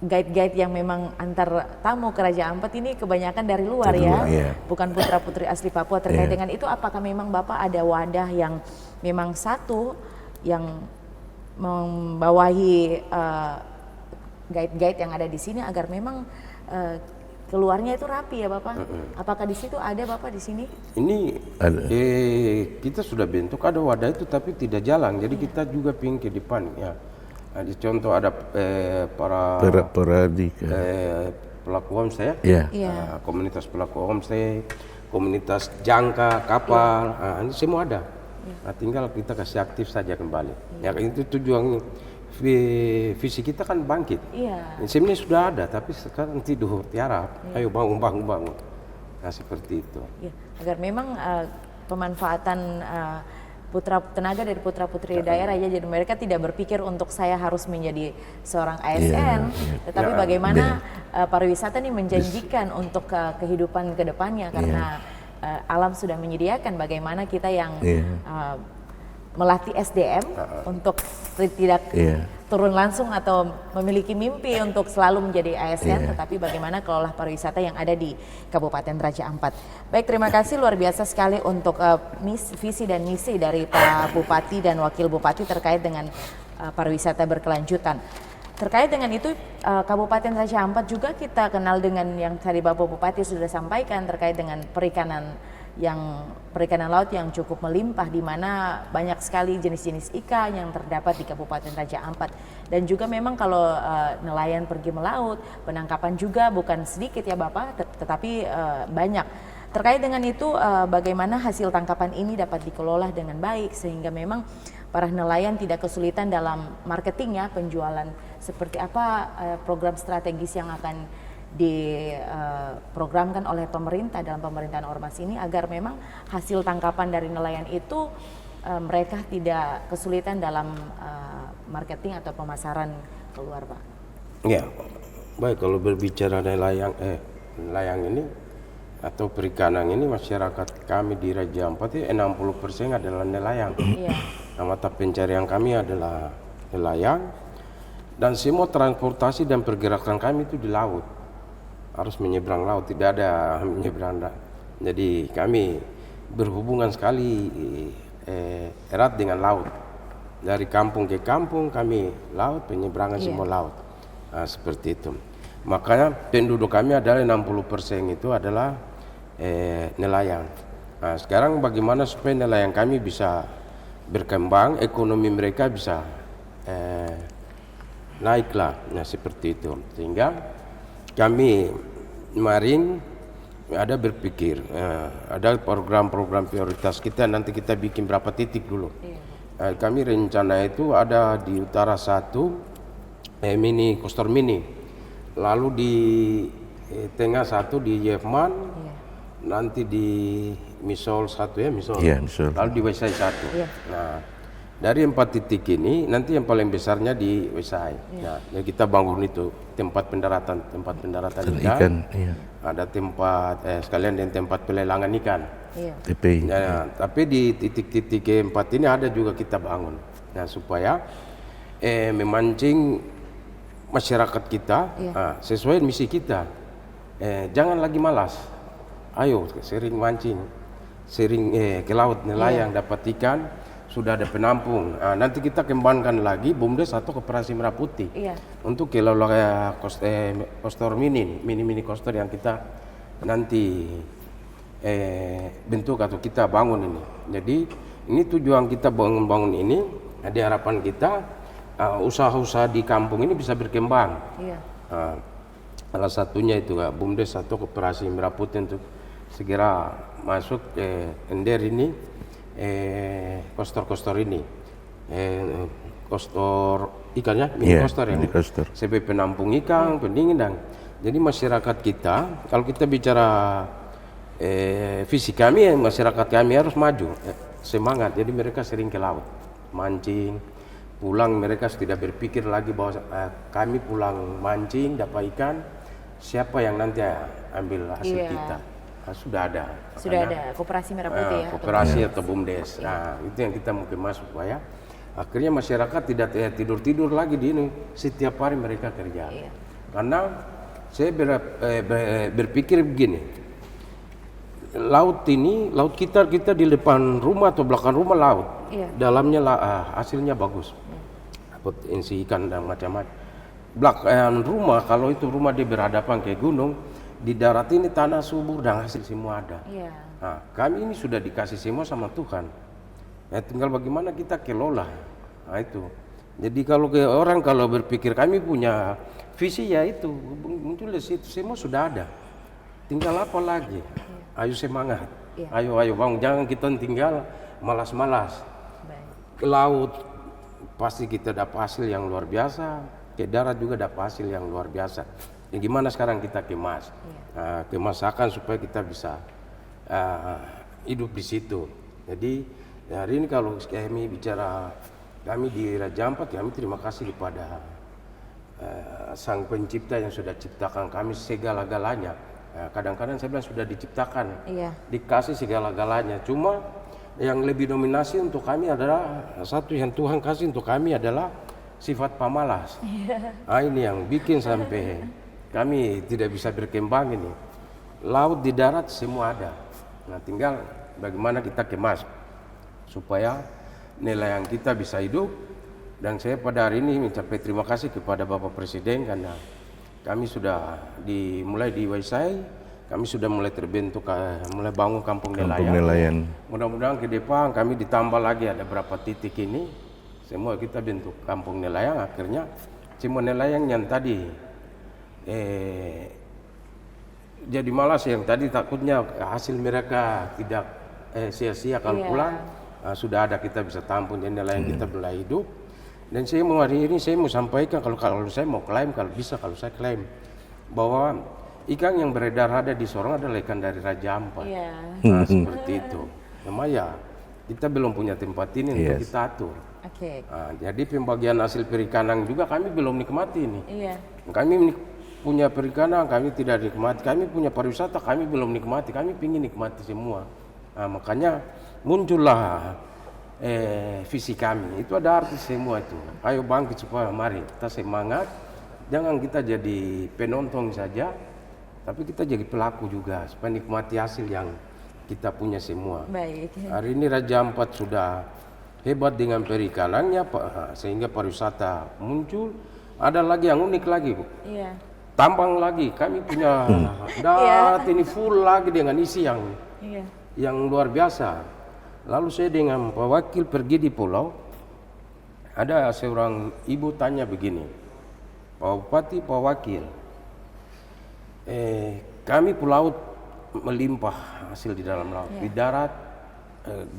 guide-guide yang memang antar tamu ke Raja Ampat ini kebanyakan dari luar Dari ya, luar, iya. bukan putra-putri asli Papua. Terkait Iya. dengan itu, apakah memang Bapak ada wadah yang memang satu yang membawahi guide-guide yang ada di sini agar memang keluarnya itu rapi ya Bapak? Apakah di situ ada Bapak di sini? Ini Ada. kita sudah bentuk ada wadah itu tapi tidak jalan. Jadi kita juga pingin ke depan ya. Nah, di contoh ada para Peradika. pelaku homestay Ya. Iya. komunitas pelaku homestay, komunitas jangka kapal, ini semua ada. Nah, tinggal kita kasih aktif saja kembali. Ya itu tujuan visi kita kan bangkit. Iya. Sebenarnya sudah ada tapi sekarang tidur tiarap. Ayo bangun. Nah seperti itu. Ya, agar memang pemanfaatan tenaga dari putra-putri daerah ya, jadi mereka tidak berpikir untuk saya harus menjadi seorang ASN, tetapi bagaimana pariwisata ini menjanjikan untuk kehidupan kedepannya karena alam sudah menyediakan, bagaimana kita yang melatih SDM untuk tidak turun langsung atau memiliki mimpi untuk selalu menjadi ASN, tetapi bagaimana kelola pariwisata yang ada di Kabupaten Raja Ampat. Baik, terima kasih luar biasa sekali untuk visi dan misi dari Pak Bupati dan Wakil Bupati terkait dengan pariwisata berkelanjutan. Terkait dengan itu, Kabupaten Raja Ampat juga kita kenal dengan yang tadi Bapak Bupati sudah sampaikan terkait dengan perikanan laut yang cukup melimpah, di mana banyak sekali jenis-jenis ikan yang terdapat di Kabupaten Raja Ampat. Dan juga memang kalau nelayan pergi melaut, penangkapan juga bukan sedikit ya Bapak, tetapi banyak. Terkait dengan itu, bagaimana hasil tangkapan ini dapat dikelola dengan baik sehingga memang para nelayan tidak kesulitan dalam marketingnya, penjualan. Seperti apa program strategis yang akan diprogramkan oleh pemerintah dalam pemerintahan Ormas ini agar memang hasil tangkapan dari nelayan itu mereka tidak kesulitan dalam marketing atau pemasaran keluar, Pak. Ya, baik kalau berbicara nelayan ini atau perikanan ini, masyarakat kami di Raja Ampat itu 60% adalah nelayan. Iya. Nah, mata pencarian kami adalah nelayan dan semua transportasi dan pergerakan kami itu di laut. Harus menyeberang laut, tidak ada menyeberang. Jadi kami berhubungan sekali erat dengan laut. Dari kampung ke kampung kami laut, penyeberangan semua laut. Nah, seperti itu. Makanya penduduk kami adalah 60% itu adalah nelayan. Nah, sekarang bagaimana supaya nelayan kami bisa berkembang, ekonomi mereka bisa naiklah. Nah, seperti itu. Sehingga kami kemarin ada berpikir, ada program-program prioritas kita, nanti kita bikin berapa titik dulu. Kami rencana itu ada di utara satu, mini coaster mini, lalu di tengah satu di Yefman, nanti di Misol satu ya, Misol, lalu di Wesai satu. Nah, dari 4 titik ini nanti yang paling besarnya di Wesai. Nah, kita bangun itu tempat pendaratan ikan. Ada tempat sekalian dan tempat pelelangan ikan. Nah, tapi di titik-titik keempat ini ada juga kita bangun. Nah, supaya memancing masyarakat kita sesuai misi kita. Jangan lagi malas. Ayo sering mancing, sering ke laut nelayan, dapat ikan. Sudah ada penampung. Nah, nanti kita kembangkan lagi BUMDes atau Koperasi Merah Putih untuk kelola coaster mini coaster yang kita nanti bentuk atau kita bangun ini. Jadi ini tujuan kita bangun ini. Nah, di harapan kita usaha-usaha di kampung ini bisa berkembang. Salah satunya itu BUMDes atau Koperasi Merah Putih untuk segera masuk Ender ini. Coaster ini, coaster ikannya, mini coaster ya, sebagai penampung ikan, pendingin dan jadi masyarakat kita, kalau kita bicara visi kami, masyarakat kami harus maju, semangat. Jadi mereka sering ke laut, mancing, pulang mereka tidak berpikir lagi bahwa kami pulang mancing dapat ikan, siapa yang nanti ambil hasil kita. Sudah ada Koperasi Merah Putih ya, koperasi atau BUMDes. Nah, itu yang kita mungkin masuk ya. Akhirnya masyarakat tidak tidur lagi di ini, setiap hari mereka kerja. Karena saya berpikir begini, laut kita di depan rumah atau belakang rumah laut, dalamnya hasilnya bagus, potensi ikan dan macam-macam. Belakang rumah, kalau itu rumah dia berhadapan ke gunung, di darat ini tanah subur dan hasil semua ada. Nah, kami ini sudah dikasih semua sama Tuhan. Ya, tinggal bagaimana kita kelola. Nah, itu. Jadi kalau orang kalau berpikir kami punya visi, ya itu muncul di situ, semua sudah ada. Tinggal apa lagi? Ayo semangat. Ayo bang, jangan kita tinggal malas-malas. Ke laut pasti kita dapat hasil yang luar biasa. Ke darat juga dapat hasil yang luar biasa. Ya, gimana sekarang kita kemas? Kemasakan supaya kita bisa hidup di situ. Jadi hari ini kalau kami bicara kami di Raja Ampat, kami terima kasih kepada Sang Pencipta yang sudah ciptakan kami segala-galanya. Kadang-kadang saya bilang sudah diciptakan, dikasih segala-galanya. Cuma yang lebih dominasi untuk kami adalah satu yang Tuhan kasih untuk kami adalah sifat pamalas. Nah, ini yang bikin sampai kami tidak bisa berkembang ini. Laut di darat semua ada. Nah, tinggal bagaimana kita kemas supaya nilai yang kita bisa hidup. Dan saya pada hari ini mengucapkan terima kasih kepada Bapak Presiden karena kami sudah mulai di Waisai, kami sudah mulai terbentuk, mulai bangun kampung nelayan. Mudah-mudahan ke depan kami ditambah lagi ada berapa titik ini, semua kita bentuk kampung nelayan. Akhirnya semua nelayan yang tadi jadi malas, yang tadi takutnya hasil mereka tidak sia-sia kalau pulang. Sudah ada, kita bisa tampung dan nelayan kita mulai hidup. Dan saya mau hari ini saya mau sampaikan kalau saya mau klaim, kalau bisa kalau saya klaim bahwa ikan yang beredar ada di Sorong adalah ikan dari Raja Ampat. Nah, seperti itu. Memang ya kita belum punya tempat ini untuk kita atur. Nah, jadi pembagian hasil perikanan juga kami belum nikmati ini. Kami punya perikanan, kami tidak nikmati. Kami punya pariwisata, kami belum nikmati. Kami ingin nikmati semua. Nah, makanya muncullah visi kami. Itu ada arti semua itu. Ayo bangkit supaya mari kita semangat. Jangan kita jadi penonton saja, tapi kita jadi pelaku juga supaya nikmati hasil yang kita punya semua. Hari ini Raja Ampat sudah hebat dengan perikanannya, sehingga pariwisata muncul. Ada lagi yang unik lagi, Bu. Tambang lagi, kami punya darat ini full lagi dengan isi yang luar biasa. Lalu saya dengan Pak Wakil pergi di pulau, ada seorang ibu tanya begini, Pak Bupati, Pak Wakil, kami pulau melimpah hasil di dalam laut, di darat,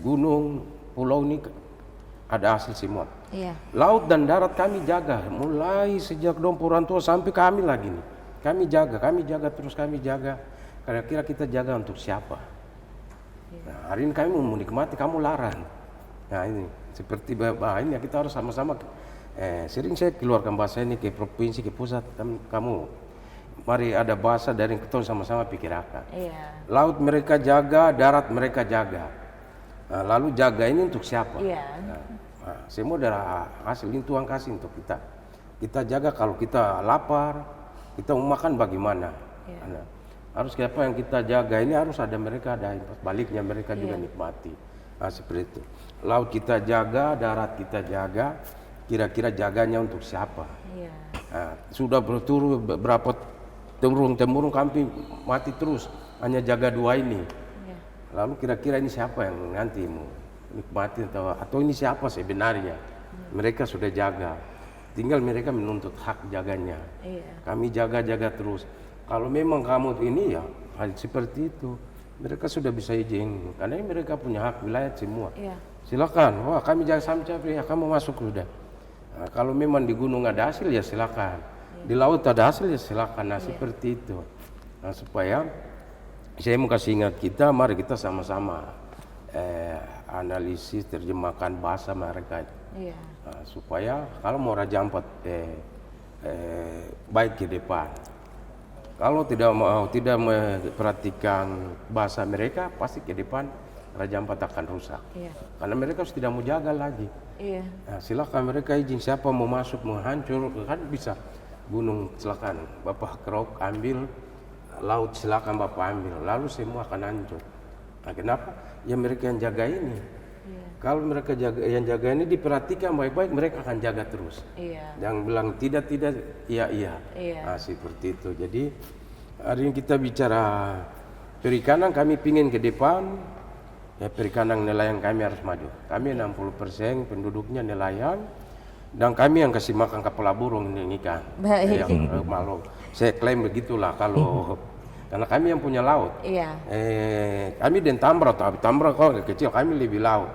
gunung, pulau ini ada hasil semua. Laut dan darat kami jaga, mulai sejak orang tua sampai kami lagi nih. Kami jaga terus kami jaga. Kira-kira kita jaga untuk siapa? Nah, hari ini kami mau menikmati, kamu larang. Nah, ini seperti ini kita harus sama-sama. Sering saya keluarkan bahasa ini ke provinsi, ke pusat. Kamu mari ada bahasa dari kita sama-sama pikirkan. Laut mereka jaga, darat mereka jaga. Nah, lalu jaga ini untuk siapa? Nah, semua adalah hasil ini Tuhan kasih untuk kita. Kita jaga, kalau kita lapar, kita mau makan bagaimana? Nah, harus apa yang kita jaga ini harus ada mereka, ada baliknya mereka juga nikmati. Nah, seperti itu. Laut kita jaga, darat kita jaga, kira-kira jaganya untuk siapa? Nah, sudah berturut berapa temurun kami mati terus hanya jaga dua ini. Lalu kira-kira ini siapa yang nanti mau nikmati atau ini siapa sebenarnya? Mereka sudah jaga, tinggal mereka menuntut hak jaganya. Kami jaga terus. Kalau memang kamu ini ya seperti itu, mereka sudah bisa izin karena mereka punya hak wilayah semua. Silakan, wah kami jaga sampai ya kamu masuk sudah. Nah, kalau memang di gunung ada hasil ya silakan, di laut ada hasil ya silakan. Nah, seperti itu. Nah, supaya saya mau kasih ingat kita, mari kita sama-sama analisis, terjemahkan bahasa mereka. Nah, supaya kalau mau Raja Ampat baik ke depan. Kalau tidak memperhatikan bahasa mereka, pasti ke depan Raja Ampat akan rusak. Karena mereka sudah tidak mau jaga lagi. Nah, silakan mereka izin, siapa mau masuk menghancur kan bisa. gunung silakan Bapak kerok ambil, laut silakan Bapak ambil, lalu semua akan hancur. Nah, kenapa? Ya mereka yang jaga ini. Kalau mereka yang jaga ini diperhatikan baik-baik, mereka akan jaga terus. Yang bilang tidak, iya. Nah, seperti itu. Jadi hari ini kita bicara perikanan, kami pingin ke depan, ya perikanan nelayan kami harus maju. Kami 60% penduduknya nelayan, dan kami yang kasih makan kepala burung ini ikan. Baik. Malu. Saya klaim begitulah kalau karena kami yang punya laut. Kami dan Tambra, tapi Tambra kalau kecil, kami lebih laut.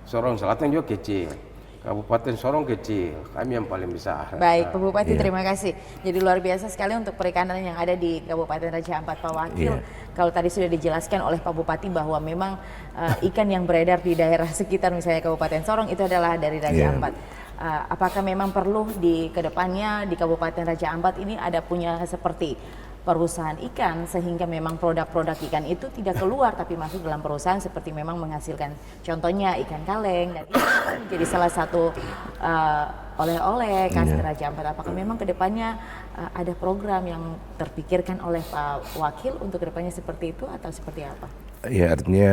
Sorong Selatan juga kecil, Kabupaten Sorong kecil, kami yang paling besar. Baik, Pak Bupati, terima kasih. Jadi luar biasa sekali untuk perikanan yang ada di Kabupaten Raja Ampat, Pak Wakil. Kalau tadi sudah dijelaskan oleh Pak Bupati bahwa memang ikan yang beredar di daerah sekitar misalnya Kabupaten Sorong itu adalah dari Raja Ampat. Apakah memang perlu di kedepannya di Kabupaten Raja Ampat ini ada punya seperti perusahaan ikan sehingga memang produk-produk ikan itu tidak keluar tapi masuk dalam perusahaan seperti memang menghasilkan contohnya ikan kaleng dan itu menjadi salah satu oleh-oleh khas Raja Ampat. Apakah memang kedepannya ada program yang terpikirkan oleh Pak Wakil untuk kedepannya seperti itu atau seperti apa? Ya, artinya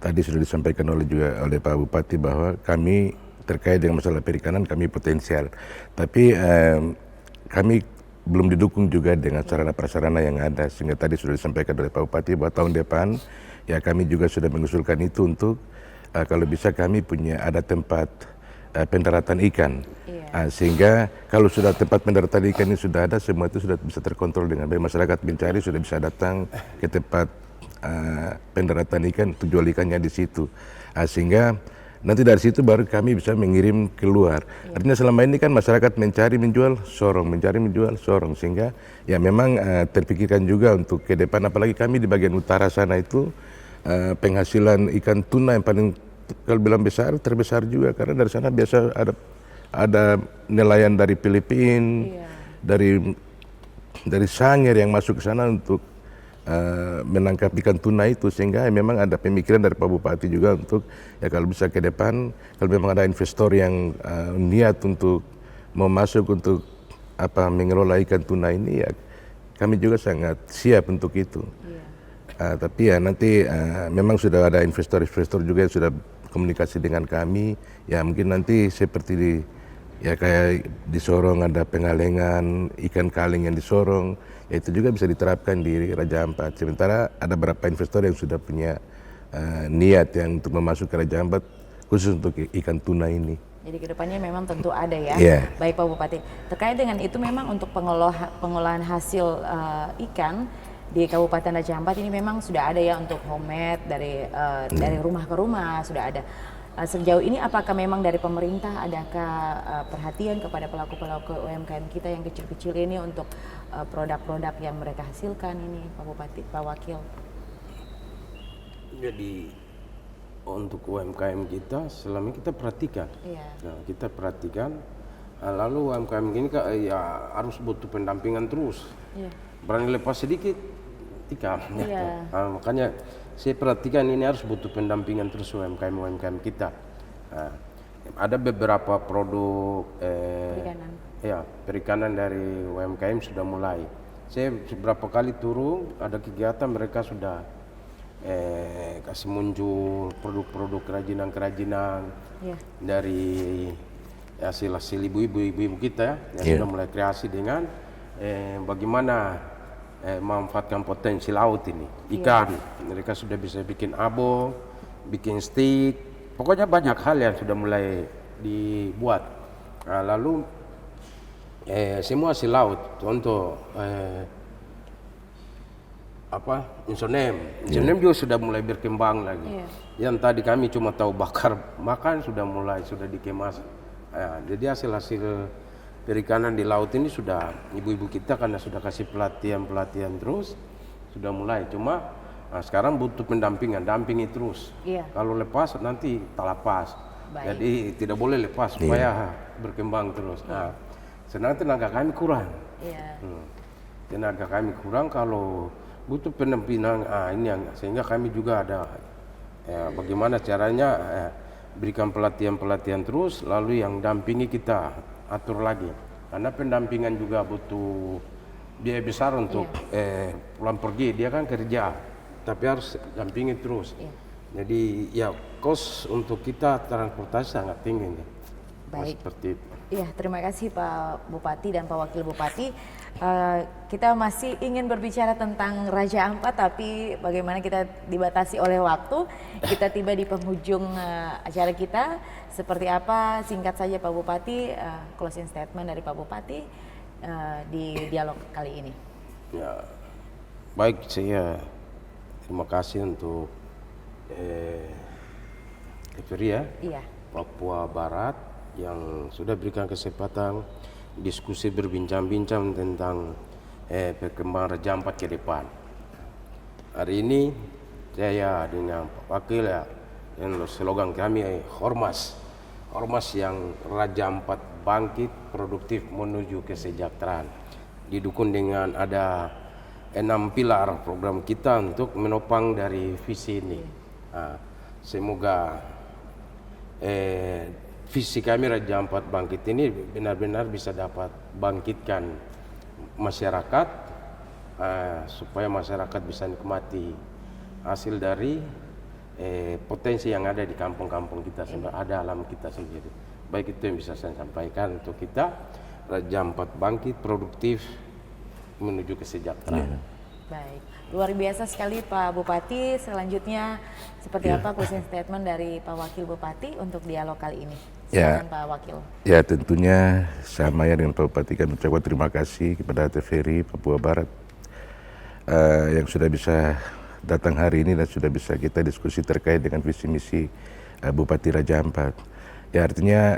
tadi sudah disampaikan oleh Pak Bupati bahwa kami terkait dengan masalah perikanan kami potensial, tapi kami belum didukung juga dengan sarana prasarana yang ada, sehingga tadi sudah disampaikan oleh Pak Bupati bahwa tahun depan ya kami juga sudah mengusulkan itu untuk kalau bisa kami punya ada tempat pendaratan ikan, sehingga kalau sudah tempat pendaratan ikan ini sudah ada, semua itu sudah bisa terkontrol dengan baik, masyarakat mencari sudah bisa datang ke tempat pendaratan ikan, tujuan ikannya di situ, sehingga nanti dari situ baru kami bisa mengirim keluar. Artinya selama ini kan masyarakat mencari menjual sorong, sehingga ya memang terpikirkan juga untuk ke depan, apalagi kami di bagian utara sana itu penghasilan ikan tuna yang paling kalau bilang terbesar juga, karena dari sana biasa ada nelayan dari Filipina, dari Sangir yang masuk ke sana untuk menangkap ikan tuna itu, sehingga memang ada pemikiran dari Pak Bupati juga untuk ya kalau bisa ke depan kalau memang ada investor yang niat untuk mau masuk untuk mengelola ikan tuna ini, ya kami juga sangat siap untuk itu. Tapi ya nanti memang sudah ada investor-investor juga yang sudah komunikasi dengan kami, ya mungkin nanti seperti kayak di Sorong ada pengalengan ikan kaleng yang di Sorong, ya itu juga bisa diterapkan di Raja Ampat. Sementara ada beberapa investor yang sudah punya niat yang untuk memasuk ke Raja Ampat khusus untuk ikan tuna ini. Jadi kedepannya memang tentu ada ya. Baik Pak Bupati. Terkait dengan itu memang untuk pengolahan hasil ikan di Kabupaten Raja Ampat ini memang sudah ada ya untuk homemade dari rumah ke rumah sudah ada. Sejauh ini apakah memang dari pemerintah adakah perhatian kepada pelaku-pelaku UMKM kita yang kecil-kecil ini untuk produk-produk yang mereka hasilkan ini, Pak Bupati, Pak Wakil? Jadi untuk UMKM kita selama ini kita perhatikan, kita perhatikan. Lalu UMKM ini ya harus butuh pendampingan terus. Berani lepas sedikit, tikam. Makanya saya perhatikan ini harus butuh pendampingan terus UMKM kita. Ada beberapa produk perikanan dari UMKM sudah mulai. Saya beberapa kali turun ada kegiatan mereka sudah kasih muncul produk-produk kerajinan dari hasil ibu-ibu kita yang sudah mulai kreasi dengan bagaimana memanfaatkan potensi laut ini, ikan. Mereka sudah bisa bikin abong, bikin stick, pokoknya banyak hal yang sudah mulai dibuat. Lalu semua hasil laut, contoh insonem juga sudah mulai berkembang lagi. Yang tadi kami cuma tahu bakar makan sudah dikemas. Jadi hasil perikanan di laut ini sudah ibu-ibu kita karena sudah kasih pelatihan terus sudah mulai. Cuma sekarang butuh dampingi terus. Kalau lepas nanti tak lepas. Jadi tidak boleh lepas supaya berkembang terus. Sedangkan tenaga kami kurang. Tenaga kami kurang kalau butuh pendampingan ini yang sehingga kami juga ada bagaimana caranya berikan pelatihan terus, lalu yang dampingi kita atur lagi. Karena pendampingan juga butuh biaya besar untuk pulang pergi. Dia kan kerja, tapi harus dampingi terus. Jadi ya kos untuk kita transportasi sangat tinggi. Baik. Seperti itu. Iya, terima kasih Pak Bupati dan Pak Wakil Bupati. Kita masih ingin berbicara tentang Raja Ampat, tapi bagaimana kita dibatasi oleh waktu. Kita tiba di penghujung acara kita. Seperti apa, singkat saja Pak Bupati, closing statement dari Pak Bupati di dialog kali ini. Ya, baik, saya terima kasih untuk TVRI Iya. Papua Barat yang sudah berikan kesempatan diskusi berbincang-bincang tentang perkembangan Raja Ampat ke depan. Hari ini saya dengan Pak Wakil dan slogan kami Ormas yang Raja Ampat bangkit produktif menuju kesejahteraan. Didukung dengan ada 6 pilar program kita untuk menopang dari visi ini. Semoga visi kami Raja Ampat bangkit ini benar-benar bisa dapat bangkitkan masyarakat supaya masyarakat bisa nikmati hasil dari potensi yang ada di kampung-kampung kita sendiri, ada alam kita sendiri. Baik, itu yang bisa saya sampaikan untuk kita. Raja Ampat bangkit produktif menuju kesejahteraan. Baik, luar biasa sekali Pak Bupati. Selanjutnya seperti apa closing statement dari Pak Wakil Bupati untuk dialog kali ini? Silakan Pak Wakil. Ya, tentunya sama ya dengan Pak Bupati, kami ucapkan terima kasih kepada TVRI Papua Barat yang sudah bisa datang hari ini dan sudah bisa kita diskusi terkait dengan visi misi Bupati Raja Ampat. Ya, artinya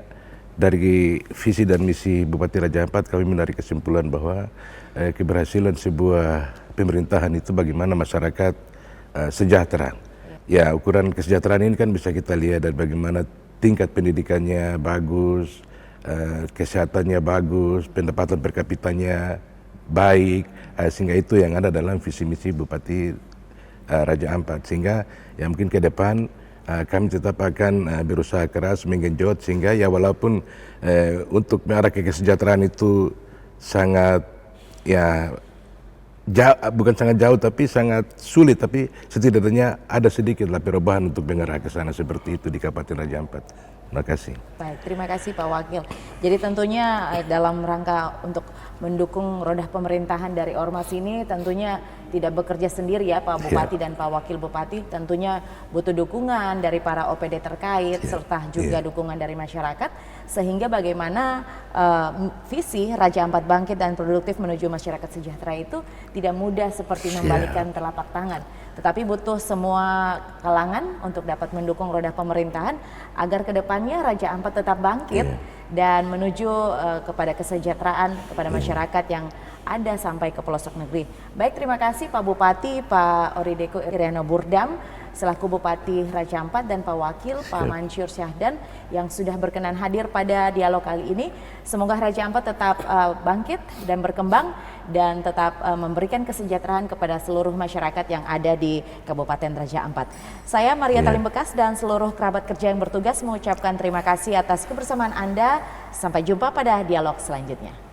dari visi dan misi Bupati Raja Ampat kami menarik kesimpulan bahwa keberhasilan sebuah pemerintahan itu bagaimana masyarakat sejahtera. Ya, ukuran kesejahteraan ini kan bisa kita lihat dari bagaimana tingkat pendidikannya bagus, kesehatannya bagus, pendapatan per kapitanya baik, sehingga itu yang ada dalam visi misi Bupati Raja Ampat. Sehingga ya mungkin ke depan kami tetap akan berusaha keras menggenjot sehingga ya walaupun untuk mengarah ke kesejahteraan itu sangat ya jauh, bukan sangat jauh tapi sangat sulit, tapi setidaknya ada sedikitlah perubahan untuk mengarah ke sana seperti itu di Kabupaten Raja Ampat. Terima kasih. Baik, terima kasih Pak Wakil. Jadi tentunya dalam rangka untuk mendukung roda pemerintahan dari Ormas ini tentunya tidak bekerja sendiri ya Pak Bupati dan Pak Wakil Bupati. Tentunya butuh dukungan dari para OPD terkait serta juga dukungan dari masyarakat. Sehingga bagaimana visi Raja Ampat bangkit dan produktif menuju masyarakat sejahtera itu tidak mudah seperti membalikkan telapak tangan. Tetapi butuh semua kalangan untuk dapat mendukung roda pemerintahan agar kedepannya Raja Ampat tetap bangkit dan menuju kepada kesejahteraan kepada masyarakat yang ada sampai ke pelosok negeri. Baik, terima kasih Pak Bupati, Pak Orideko Iriano Burdam selaku Bupati Raja Ampat dan Pak Wakil Pak Mansyur Syahdan yang sudah berkenan hadir pada dialog kali ini. Semoga Raja Ampat tetap bangkit dan berkembang dan tetap memberikan kesejahteraan kepada seluruh masyarakat yang ada di Kabupaten Raja Ampat. Saya Maria Talim Bekas dan seluruh kerabat kerja yang bertugas mengucapkan terima kasih atas kebersamaan Anda. Sampai jumpa pada dialog selanjutnya.